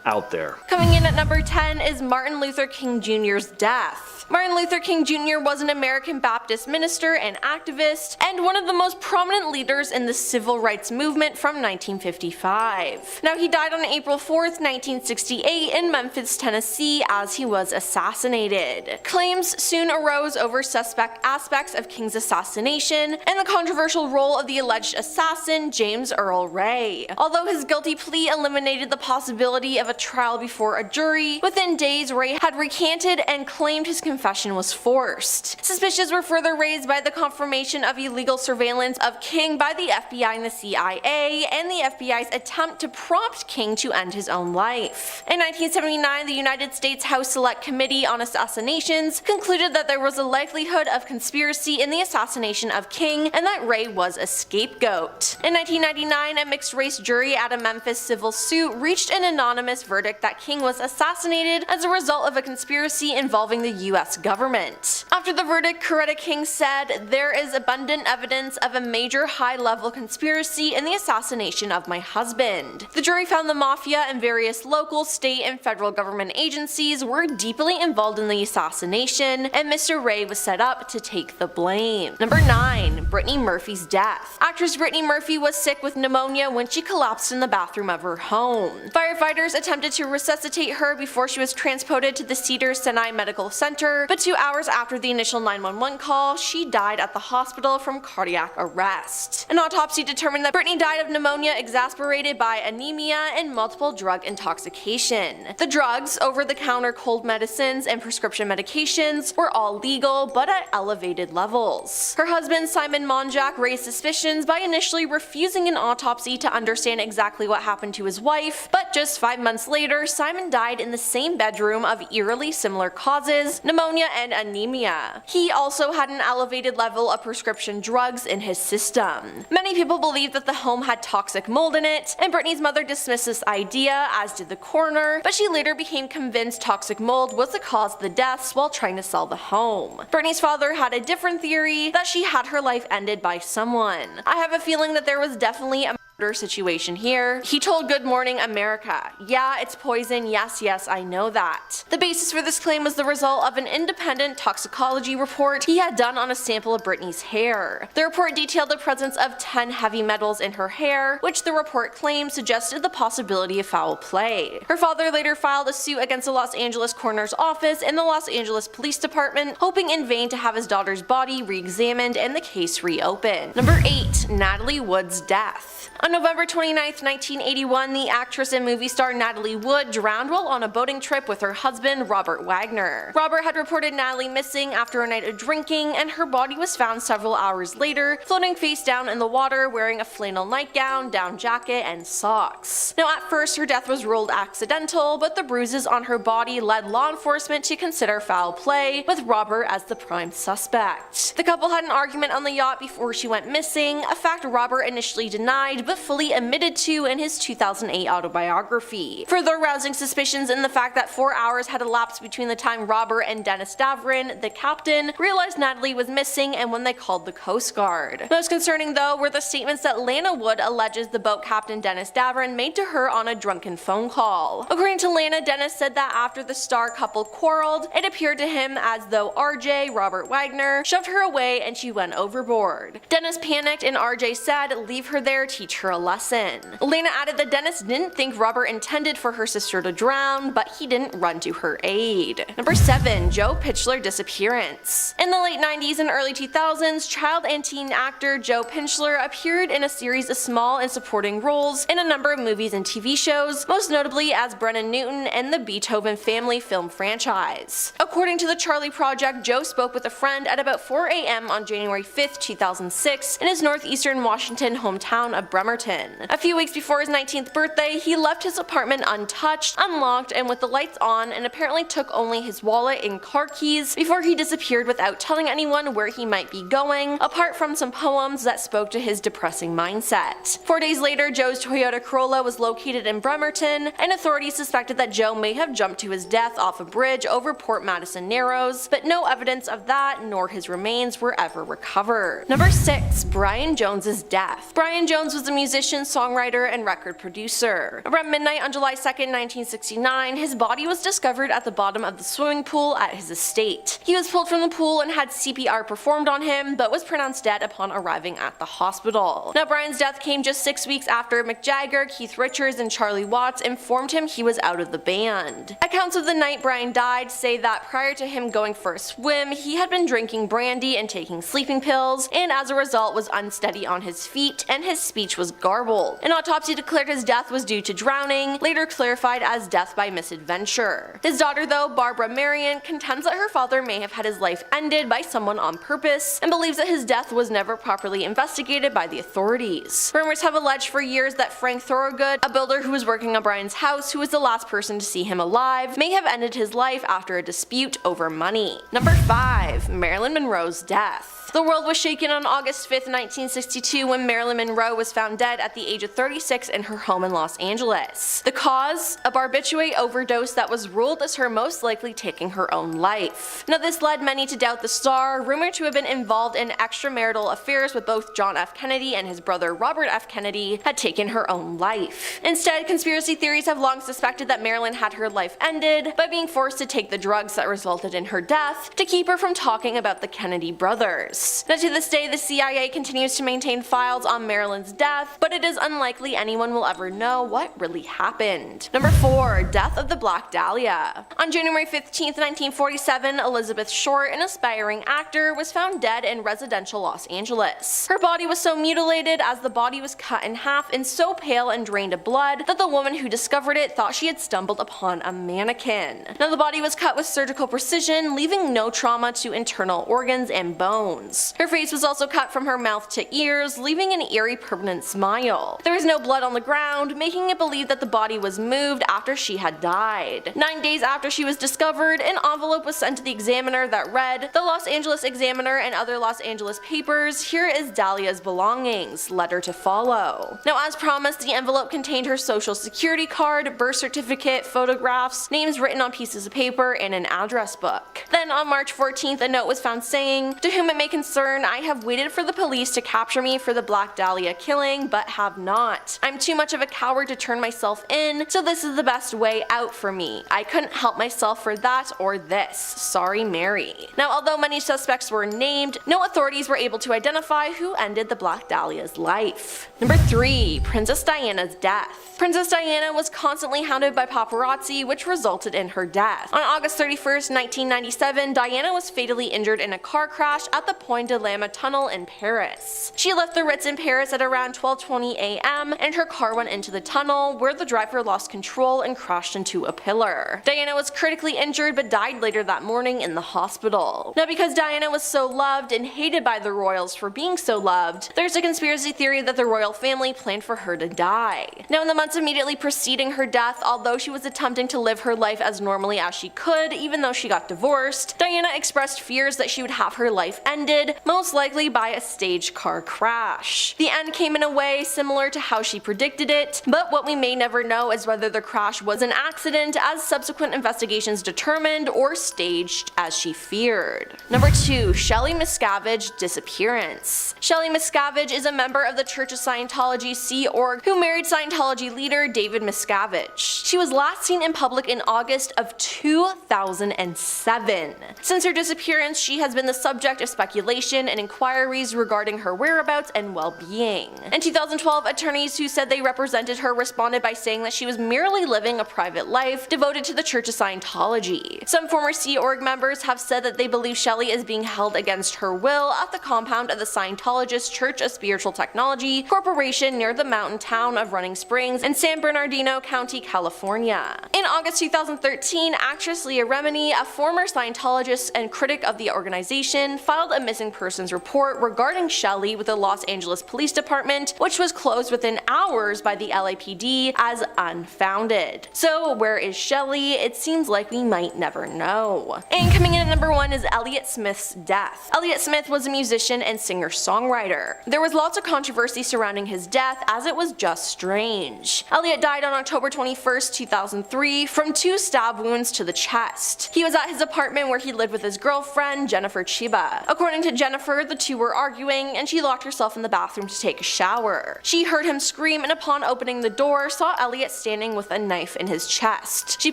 out there. Coming in at number 10 is Martin Luther King Jr.'s death. Martin Luther King Jr. was an American Baptist minister and activist, and one of the most prominent leaders in the civil rights movement from 1955. Now, he died on April 4th, 1968 in Memphis, Tennessee, as he was assassinated. Claims soon arose over suspect aspects of King's assassination and the controversial role of the alleged assassin, James Earl Ray. Although his guilty plea eliminated the possibility of a trial before a jury, within days Ray had recanted and claimed his confession was forced. Suspicions were further raised by the confirmation of illegal surveillance of King by the FBI and the CIA, and the FBI's attempt to prompt King to end his own life. In 1979, the United States House Select Committee on Assassinations concluded that there was a likelihood of conspiracy in the assassination of King and that Ray was a scapegoat. In 1999, a mixed-race jury at a Memphis civil suit reached an anonymous verdict that King was assassinated as a result of a conspiracy involving the U.S. government. After the verdict, Coretta King said, "There is abundant evidence of a major high-level conspiracy in the assassination of my husband." The jury found the mafia and various local, state, and federal government agencies were deeply involved in the assassination, and Mr. Ray was set up to take the blame. Number 9. Brittany Murphy's death. Actress Brittany Murphy was sick with pneumonia when she collapsed in the bathroom of her home. Firefighters attempted to resuscitate her before she was transported to the Cedars-Sinai Medical Center, but 2 hours after the initial 911 call, she died at the hospital from cardiac arrest. An autopsy determined that Brittany died of pneumonia exacerbated by anemia and multiple drug intoxication. The drugs, over-the-counter cold medicines, and prescription medications were all legal, but at elevated levels. Her husband, Simon Monjack, raised suspicions by initially refusing an autopsy to understand exactly what happened to his wife, but just 5 months later, Simon died in the same bedroom of eerily similar causes, pneumonia and anemia. He also had an elevated level of prescription drugs in his system. Many people believe that the home had toxic mold in it, and Brittany's mother dismissed this idea, as did the coroner, but she later became convinced toxic mold was the cause of the deaths while trying to sell the home. Brittany's father had a different theory, that she had her life ended by someone. I have a feeling that there was definitely a murder situation here. He told Good Morning America, "Yeah, it's poison, yes, I know that." The basis for this claim was the result of an independent toxicology report he had done on a sample of Brittany's hair. The report detailed the presence of 10 heavy metals in her hair, which the report claimed suggested the possibility of foul play. Her father later filed a suit against the Los Angeles coroner's office and the Los Angeles Police Department, hoping in vain to have his daughter's body re-examined and the case reopened. Number 8. Natalie Wood's death. On November 29, 1981, the actress and movie star Natalie Wood drowned while on a boating trip with her husband, Robert Wagner. Robert had reported Natalie missing after a night of drinking, and her body was found several hours later, floating face down in the water wearing a flannel nightgown, down jacket, and socks. Now, at first, her death was ruled accidental, but the bruises on her body led law enforcement to consider foul play, with Robert as the prime suspect. The couple had an argument on the yacht before she went missing, a fact Robert initially denied, but fully admitted to in his 2008 autobiography, further arousing suspicions in the fact that 4 hours had elapsed between the time Robert and Dennis Davrin, the captain, realized Natalie was missing and when they called the Coast Guard. Most concerning, though, were the statements that Lana Wood alleges the boat captain Dennis Davrin made to her on a drunken phone call. According to Lana, Dennis said that after the star couple quarreled, it appeared to him as though RJ, Robert Wagner, shoved her away and she went overboard. Dennis panicked and RJ said, "Leave her there, teach her a lesson." Lana added that Dennis didn't think Robert intended for her sister to drown, but he didn't run to her aid. Number 7. Joe Pitchler disappearance. In the late 90s and early 2000s, child and teen actor Joe Pitchler appeared in a series of small and supporting roles in a number of movies and TV shows, most notably as Brennan Newton in the Beethoven family film franchise. According to the Charlie Project, Joe spoke with a friend at about 4 a.m. on January 5, 2006 in his northeastern Washington hometown of Bremerton. A few weeks before his 19th birthday, he left his apartment untouched, unlocked, and with the lights on, and apparently took only his wallet and car keys before he disappeared without telling anyone where he might be going, apart from some poems that spoke to his depressing mindset. 4 days later, Joe's Toyota Corolla was located in Bremerton, and authorities suspected that Joe may have jumped to his death off a bridge over Port Madison Narrows, but no evidence of that nor his remains were ever recovered. Number 6. Brian Jones's death. Brian Jones was a musician musician, songwriter, and record producer. Around midnight on July 2nd, 1969, his body was discovered at the bottom of the swimming pool at his estate. He was pulled from the pool and had CPR performed on him, but was pronounced dead upon arriving at the hospital. Now, Brian's death came just 6 weeks after Mick Jagger, Keith Richards, and Charlie Watts informed him he was out of the band. Accounts of the night Brian died say that prior to him going for a swim, he had been drinking brandy and taking sleeping pills, and as a result was unsteady on his feet and his speech was garbled. An autopsy declared his death was due to drowning, later clarified as death by misadventure. His daughter, though, Barbara Marion, contends that her father may have had his life ended by someone on purpose and believes that his death was never properly investigated by the authorities. Rumors have alleged for years that Frank Thorogood, a builder who was working on Brian's house who was the last person to see him alive, may have ended his life after a dispute over money. Number 5. Marilyn Monroe's death. The world was shaken on August 5th, 1962 when Marilyn Monroe was found dead at the age of 36 in her home in Los Angeles. The cause? A barbiturate overdose that was ruled as her most likely taking her own life. Now, this led many to doubt the star, rumored to have been involved in extramarital affairs with both John F. Kennedy and his brother Robert F. Kennedy, had taken her own life. Instead, conspiracy theories have long suspected that Marilyn had her life ended by being forced to take the drugs that resulted in her death to keep her from talking about the Kennedy brothers. Now, to this day, the CIA continues to maintain files on Marilyn's death, but it is unlikely anyone will ever know what really happened. Number 4. Death of the Black Dahlia. On January 15, 1947, Elizabeth Short, an aspiring actor, was found dead in residential Los Angeles. Her body was so mutilated as the body was cut in half and so pale and drained of blood that the woman who discovered it thought she had stumbled upon a mannequin. Now, the body was cut with surgical precision, leaving no trauma to internal organs and bones. Her face was also cut from her mouth to ears, leaving an eerie permanent smile. There was no blood on the ground, making it believed that the body was moved after she had died. 9 days after she was discovered, an envelope was sent to the Examiner that read, "The Los Angeles Examiner and other Los Angeles papers, here is Dahlia's belongings, letter to follow." Now, as promised, the envelope contained her social security card, birth certificate, photographs, names written on pieces of paper, and an address book. Then on March 14th, a note was found saying, "To whom it may concern, I have waited for the police to capture me for the Black Dahlia killing, but have not. I'm too much of a coward to turn myself in, so this is the best way out for me. I couldn't help myself for that or this. Sorry, Mary." Now, although many suspects were named, no authorities were able to identify who ended the Black Dahlia's life. Number 3. Princess Diana's death. Princess Diana was constantly hounded by paparazzi, which resulted in her death. On August 31st, 1997, Diana was fatally injured in a car crash at the Point de Lama tunnel in Paris. She left the Ritz in Paris at around 12:20 a.m. and her car went into the tunnel, where the driver lost control and crashed into a pillar. Diana was critically injured but died later that morning in the hospital. Now, because Diana was so loved and hated by the royals for being so loved, there's a conspiracy theory that the royal family planned for her to die. Now, in the months immediately preceding her death, although she was attempting to live her life as normally as she could, even though she got divorced, Diana expressed fears that she would have her life ended, most likely by a staged car crash. The end came in a way similar to how she predicted it, but what we may never know is whether the crash was an accident, as subsequent investigations determined, or staged as she feared. Number 2. Shelley Miscavige disappearance. Shelley Miscavige is a member of the Church of Scientology Sea Org who married Scientology leader David Miscavige. She was last seen in public in August of 2007. Since her disappearance, she has been the subject of speculation and inquiries regarding her whereabouts and well-being. In 2012, attorneys who said they represented her responded by saying that she was merely living a private life devoted to the Church of Scientology. Some former Sea Org members have said that they believe Shelley is being held against her will at the compound of the Scientologist Church of Spiritual Technology Corporation near the mountain town of Running Springs in San Bernardino County, California. In August 2013, actress Leah Remini, a former Scientologist and critic of the organization, filed a missing persons report regarding Shelley with the Los Angeles Police Department, which was closed within hours by the LAPD as unfounded. So where is Shelley? It seems like we might never know. And coming in at number 1 is Elliott Smith's death. Elliott Smith was a musician and singer-songwriter. There was lots of controversy surrounding his death, as it was just strange. Elliott died on October 21st, 2003 from 2 stab wounds to the chest. He was at his apartment where he lived with his girlfriend, Jennifer Chiba. According to to Jennifer, the two were arguing, and she locked herself in the bathroom to take a shower. She heard him scream, and upon opening the door, saw Elliot standing with a knife in his chest. She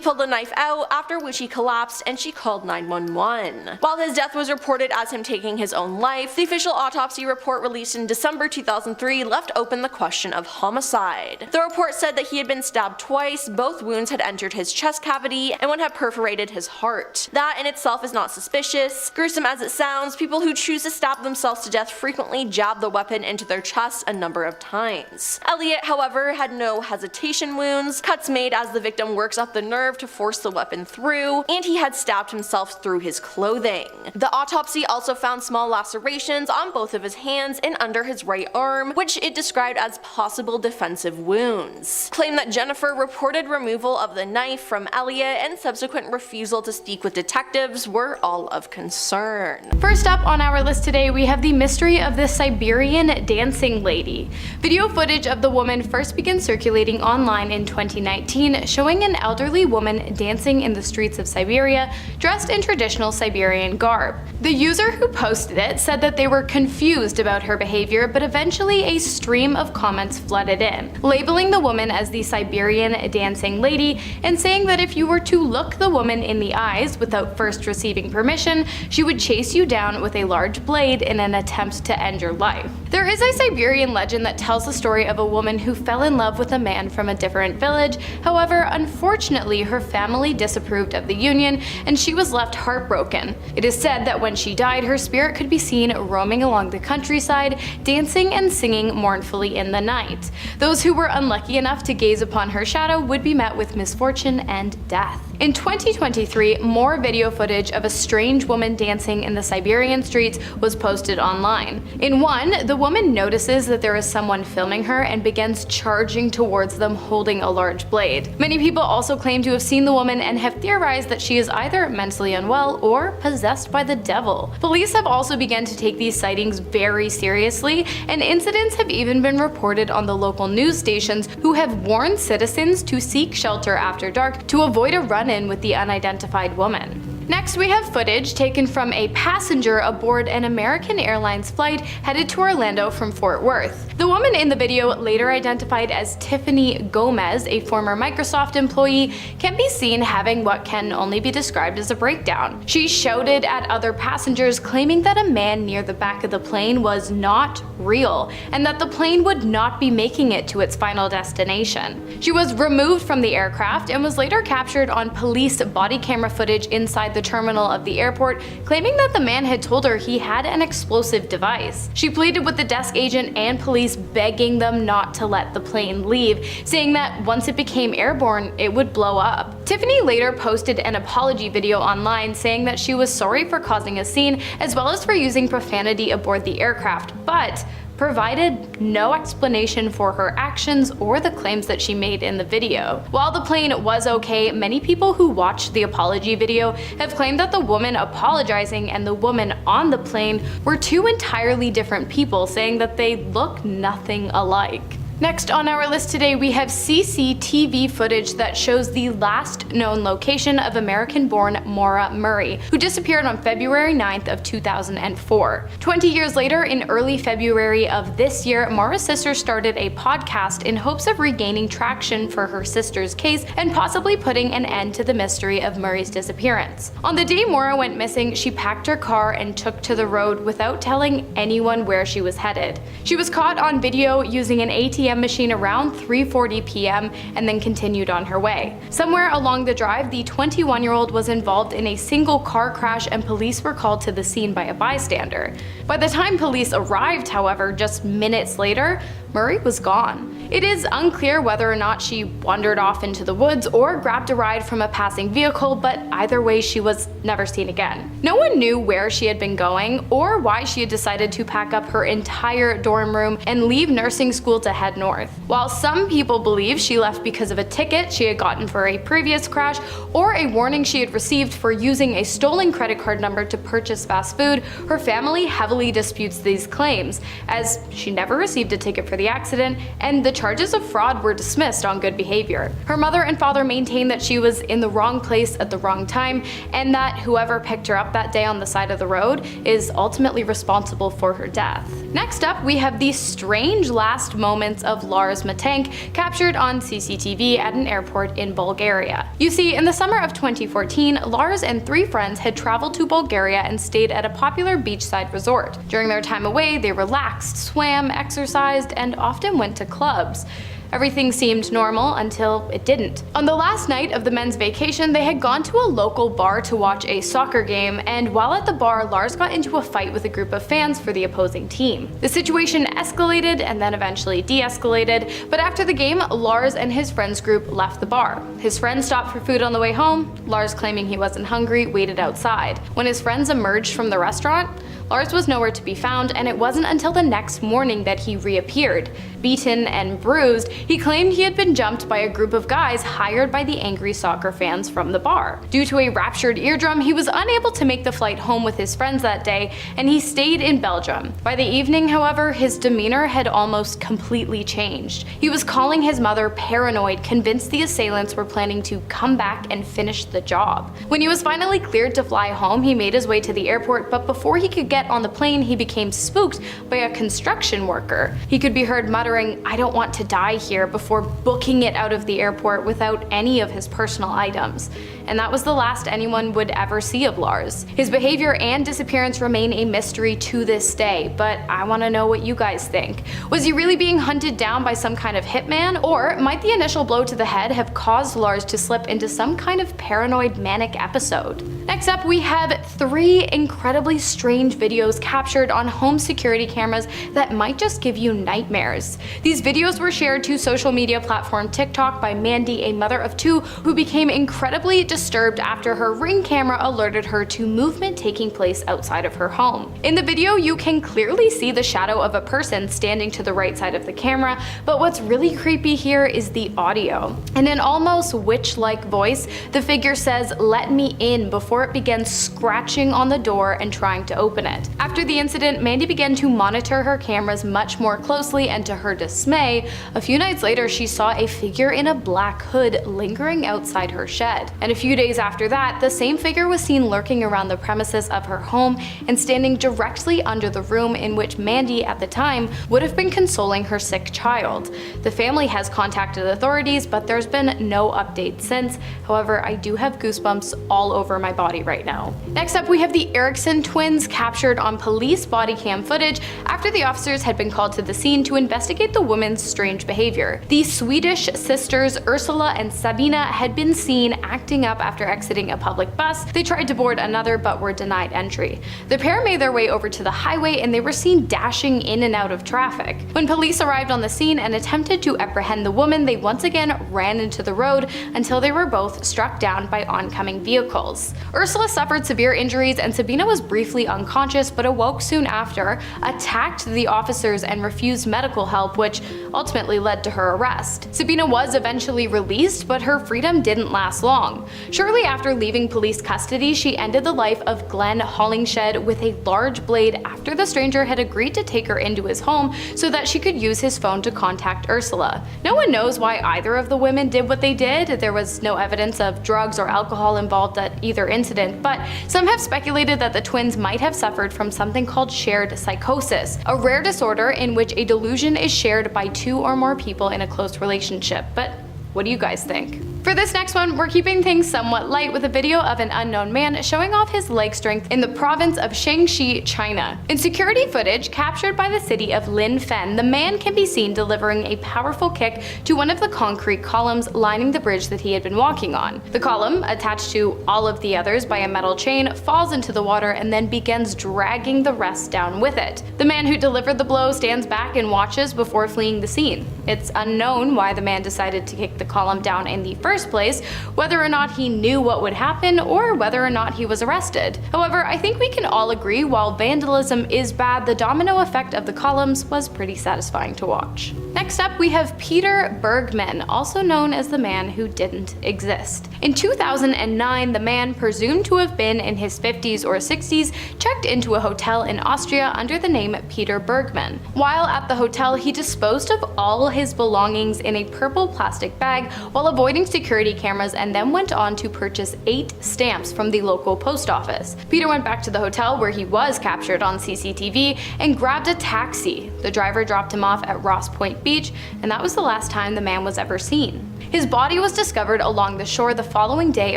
pulled the knife out, after which he collapsed, and she called 911. While his death was reported as him taking his own life, the official autopsy report released in December 2003 left open the question of homicide. The report said that he had been stabbed twice, both wounds had entered his chest cavity, and one had perforated his heart. That in itself is not suspicious. Gruesome as it sounds, people who choose to stab themselves to death frequently jab the weapon into their chest a number of times. Elliot, however, had no hesitation wounds, cuts made as the victim works up the nerve to force the weapon through, and he had stabbed himself through his clothing. The autopsy also found small lacerations on both of his hands and under his right arm, which it described as possible defensive wounds. Claimed that Jennifer reported removal of the knife from Elliot and subsequent refusal to speak with detectives were all of concern. First up on our list today, we have the mystery of the Siberian dancing lady. Video footage of the woman first began circulating online in 2019, showing an elderly woman dancing in the streets of Siberia, dressed in traditional Siberian garb. The user who posted it said that they were confused about her behavior, but eventually a stream of comments flooded in, labeling the woman as the Siberian dancing lady and saying that if you were to look the woman in the eyes without first receiving permission, she would chase you down with a large blade in an attempt to end your life. There is a Siberian legend that tells the story of a woman who fell in love with a man from a different village. However, unfortunately, her family disapproved of the union and she was left heartbroken. It is said that when she died, her spirit could be seen roaming along the countryside, dancing and singing mournfully in the night. Those who were unlucky enough to gaze upon her shadow would be met with misfortune and death. In 2023, more video footage of a strange woman dancing in the Siberian streets was posted online. In one, the woman notices that there is someone filming her and begins charging towards them holding a large blade. Many people also claim to have seen the woman and have theorized that she is either mentally unwell or possessed by the devil. Police have also begun to take these sightings very seriously, and incidents have even been reported on the local news stations, who have warned citizens to seek shelter after dark to avoid a run-in with the unidentified woman. Next, we have footage taken from a passenger aboard an American Airlines flight headed to Orlando from Fort Worth. The woman in the video, later identified as Tiffany Gomez, a former Microsoft employee, can be seen having what can only be described as a breakdown. She shouted at other passengers, claiming that a man near the back of the plane was not real and that the plane would not be making it to its final destination. She was removed from the aircraft and was later captured on police body camera footage inside the terminal of the airport, claiming that the man had told her he had an explosive device. She pleaded with the desk agent and police, begging them not to let the plane leave, saying that once it became airborne, it would blow up. Tiffany later posted an apology video online saying that she was sorry for causing a scene as well as for using profanity aboard the aircraft, but provided no explanation for her actions or the claims that she made in the video. While the plane was okay, many people who watched the apology video have claimed that the woman apologizing and the woman on the plane were two entirely different people, saying that they look nothing alike. Next on our list today, we have CCTV footage that shows the last known location of American-born Maura Murray, who disappeared on February 9th of 2004. 20 years later, in early February of this year, Maura's sister started a podcast in hopes of regaining traction for her sister's case and possibly putting an end to the mystery of Murray's disappearance. On the day Maura went missing, she packed her car and took to the road without telling anyone where she was headed. She was caught on video using an ATM machine around 3:40 p.m. and then continued on her way. Somewhere along the drive, the 21-year-old was involved in a single car crash and police were called to the scene by a bystander. By the time police arrived, however, just minutes later, Murray was gone. It is unclear whether or not she wandered off into the woods or grabbed a ride from a passing vehicle, but either way, she was never seen again. No one knew where she had been going or why she had decided to pack up her entire dorm room and leave nursing school to head north. While some people believe she left because of a ticket she had gotten for a previous crash or a warning she had received for using a stolen credit card number to purchase fast food, her family heavily disputes these claims, as she never received a ticket for the accident and the charges of fraud were dismissed on good behavior. Her mother and father maintained that she was in the wrong place at the wrong time, and that whoever picked her up that day on the side of the road is ultimately responsible for her death. Next up, we have the strange last moments of Lars Matank, captured on CCTV at an airport in Bulgaria. You see, in the summer of 2014, Lars and 3 friends had traveled to Bulgaria and stayed at a popular beachside resort. During their time away, they relaxed, swam, exercised, and often went to clubs. Everything seemed normal until it didn't. On the last night of the men's vacation, they had gone to a local bar to watch a soccer game, and while at the bar, Lars got into a fight with a group of fans for the opposing team. The situation escalated and then eventually de-escalated, but after the game, Lars and his friends group left the bar. His friends stopped for food on the way home. Lars, claiming he wasn't hungry, waited outside. When his friends emerged from the restaurant, Lars was nowhere to be found, and it wasn't until the next morning that he reappeared. Beaten and bruised, he claimed he had been jumped by a group of guys hired by the angry soccer fans from the bar. Due to a ruptured eardrum, he was unable to make the flight home with his friends that day, and he stayed in Belgium. By the evening, however, his demeanor had almost completely changed. He was calling his mother paranoid, convinced the assailants were planning to come back and finish the job. When he was finally cleared to fly home, he made his way to the airport, but before he could get on the plane, he became spooked by a construction worker. He could be heard muttering, "I don't want to die here," before booking it out of the airport without any of his personal items. And that was the last anyone would ever see of Lars. His behavior and disappearance remain a mystery to this day, but I want to know what you guys think. Was he really being hunted down by some kind of hitman, or might the initial blow to the head have caused Lars to slip into some kind of paranoid manic episode? Next up, we have 3 incredibly strange videos captured on home security cameras that might just give you nightmares. These videos were shared to social media platform TikTok by Mandy, a mother of 2, who became incredibly disturbed after her Ring camera alerted her to movement taking place outside of her home. In the video, you can clearly see the shadow of a person standing to the right side of the camera, but what's really creepy here is the audio. In an almost witch-like voice, the figure says, "Let me in," before it begins scratching on the door and trying to open it. After the incident, Mandy began to monitor her cameras much more closely, and to her dismay, a few nights later she saw a figure in a black hood lingering outside her shed. And a few days after that, the same figure was seen lurking around the premises of her home and standing directly under the room in which Mandy, at the time, would have been consoling her sick child. The family has contacted authorities, but there's been no update since. However, I do have goosebumps all over my body right now. Next up, we have the Erickson twins, captured on police body cam footage after the officers had been called to the scene to investigate the woman's strange behavior. The Swedish sisters Ursula and Sabina had been seen acting up after exiting a public bus. They tried to board another but were denied entry. The pair made their way over to the highway and they were seen dashing in and out of traffic. When police arrived on the scene and attempted to apprehend the woman, they once again ran into the road until they were both struck down by oncoming vehicles. Ursula suffered severe injuries and Sabina was briefly unconscious but awoke soon after, attacked the officers and refused medical help, which ultimately led to her arrest. Sabina was eventually released, but her freedom didn't last long. Shortly after leaving police custody, she ended the life of Glenn Hollingshed with a large blade after the stranger had agreed to take her into his home so that she could use his phone to contact Ursula. No one knows why either of the women did what they did. There was no evidence of drugs or alcohol involved at either incident, but some have speculated that the twins might have suffered from something called shared psychosis, a rare disorder in which a delusion is shared by 2 or more people in a close relationship. But what do you guys think? For this next one, we're keeping things somewhat light with a video of an unknown man showing off his leg strength in the province of Shaanxi, China. In security footage captured by the city of Linfen, the man can be seen delivering a powerful kick to one of the concrete columns lining the bridge that he had been walking on. The column, attached to all of the others by a metal chain, falls into the water and then begins dragging the rest down with it. The man who delivered the blow stands back and watches before fleeing the scene. It's unknown why the man decided to kick the column down in the first place, whether or not he knew what would happen or whether or not he was arrested. However, I think we can all agree while vandalism is bad, the domino effect of the columns was pretty satisfying to watch. Next up, we have Peter Bergman, also known as the man who didn't exist. In 2009, the man, presumed to have been in his 50s or 60s, checked into a hotel in Austria under the name Peter Bergman. While at the hotel, he disposed of all his belongings in a purple plastic bag while avoiding security cameras, and then went on to purchase 8 stamps from the local post office. Peter went back to the hotel where he was captured on CCTV and grabbed a taxi. The driver dropped him off at Ross Point Beach, and that was the last time the man was ever seen. His body was discovered along the shore the following day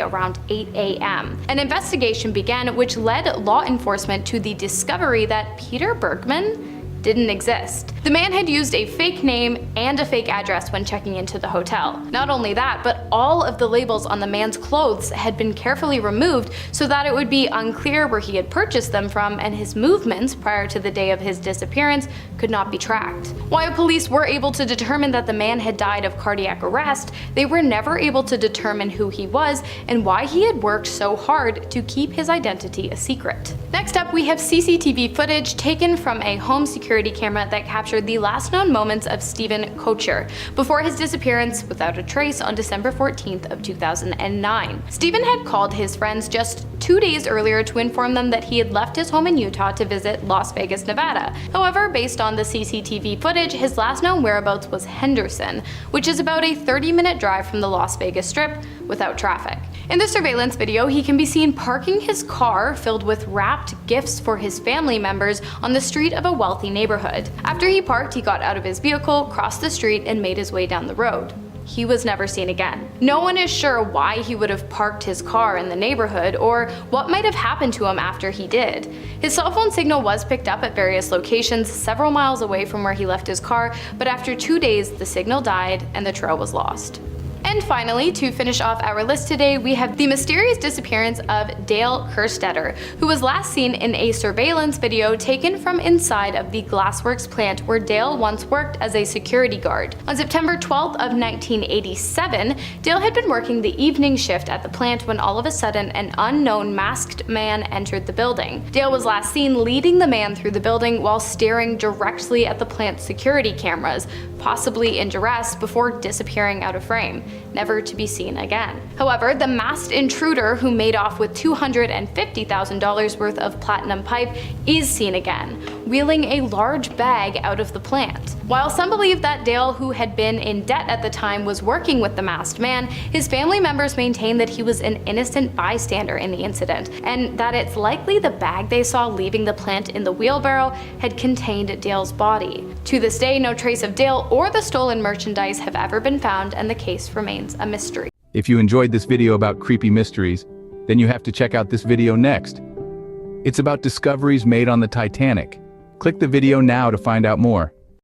around 8 a.m. An investigation began, which led law enforcement to the discovery that Peter Bergman didn't exist. The man had used a fake name and a fake address when checking into the hotel. Not only that, but all of the labels on the man's clothes had been carefully removed so that it would be unclear where he had purchased them from, and his movements prior to the day of his disappearance could not be tracked. While police were able to determine that the man had died of cardiac arrest, they were never able to determine who he was and why he had worked so hard to keep his identity a secret. Next up, we have CCTV footage taken from a home security camera that captured the last known moments of Stephen Kocher before his disappearance without a trace on December 14th of 2009. Stephen had called his friends just 2 days earlier to inform them that he had left his home in Utah to visit Las Vegas, Nevada. However, based on the CCTV footage, his last known whereabouts was Henderson, which is about a 30-minute drive from the Las Vegas Strip without traffic. In the surveillance video, he can be seen parking his car filled with wrapped gifts for his family members on the street of a wealthy neighborhood. After he parked, he got out of his vehicle, crossed the street, and made his way down the road. He was never seen again. No one is sure why he would have parked his car in the neighborhood or what might have happened to him after he did. His cell phone signal was picked up at various locations several miles away from where he left his car, but after 2 days, the signal died and the trail was lost. And finally, to finish off our list today, we have the mysterious disappearance of Dale Kerstetter, who was last seen in a surveillance video taken from inside of the Glassworks plant where Dale once worked as a security guard. On September 12th of 1987, Dale had been working the evening shift at the plant when all of a sudden an unknown masked man entered the building. Dale was last seen leading the man through the building while staring directly at the plant's security cameras, possibly in duress, before disappearing out of frame, never to be seen again. However, the masked intruder who made off with $250,000 worth of platinum pipe is seen again, wheeling a large bag out of the plant. While some believe that Dale, who had been in debt at the time, was working with the masked man, his family members maintain that he was an innocent bystander in the incident, and that it's likely the bag they saw leaving the plant in the wheelbarrow had contained Dale's body. To this day, no trace of Dale or the stolen merchandise have ever been found, and the case remains a mystery. If you enjoyed this video about creepy mysteries, then you have to check out this video next. It's about discoveries made on the Titanic. Click the video now to find out more.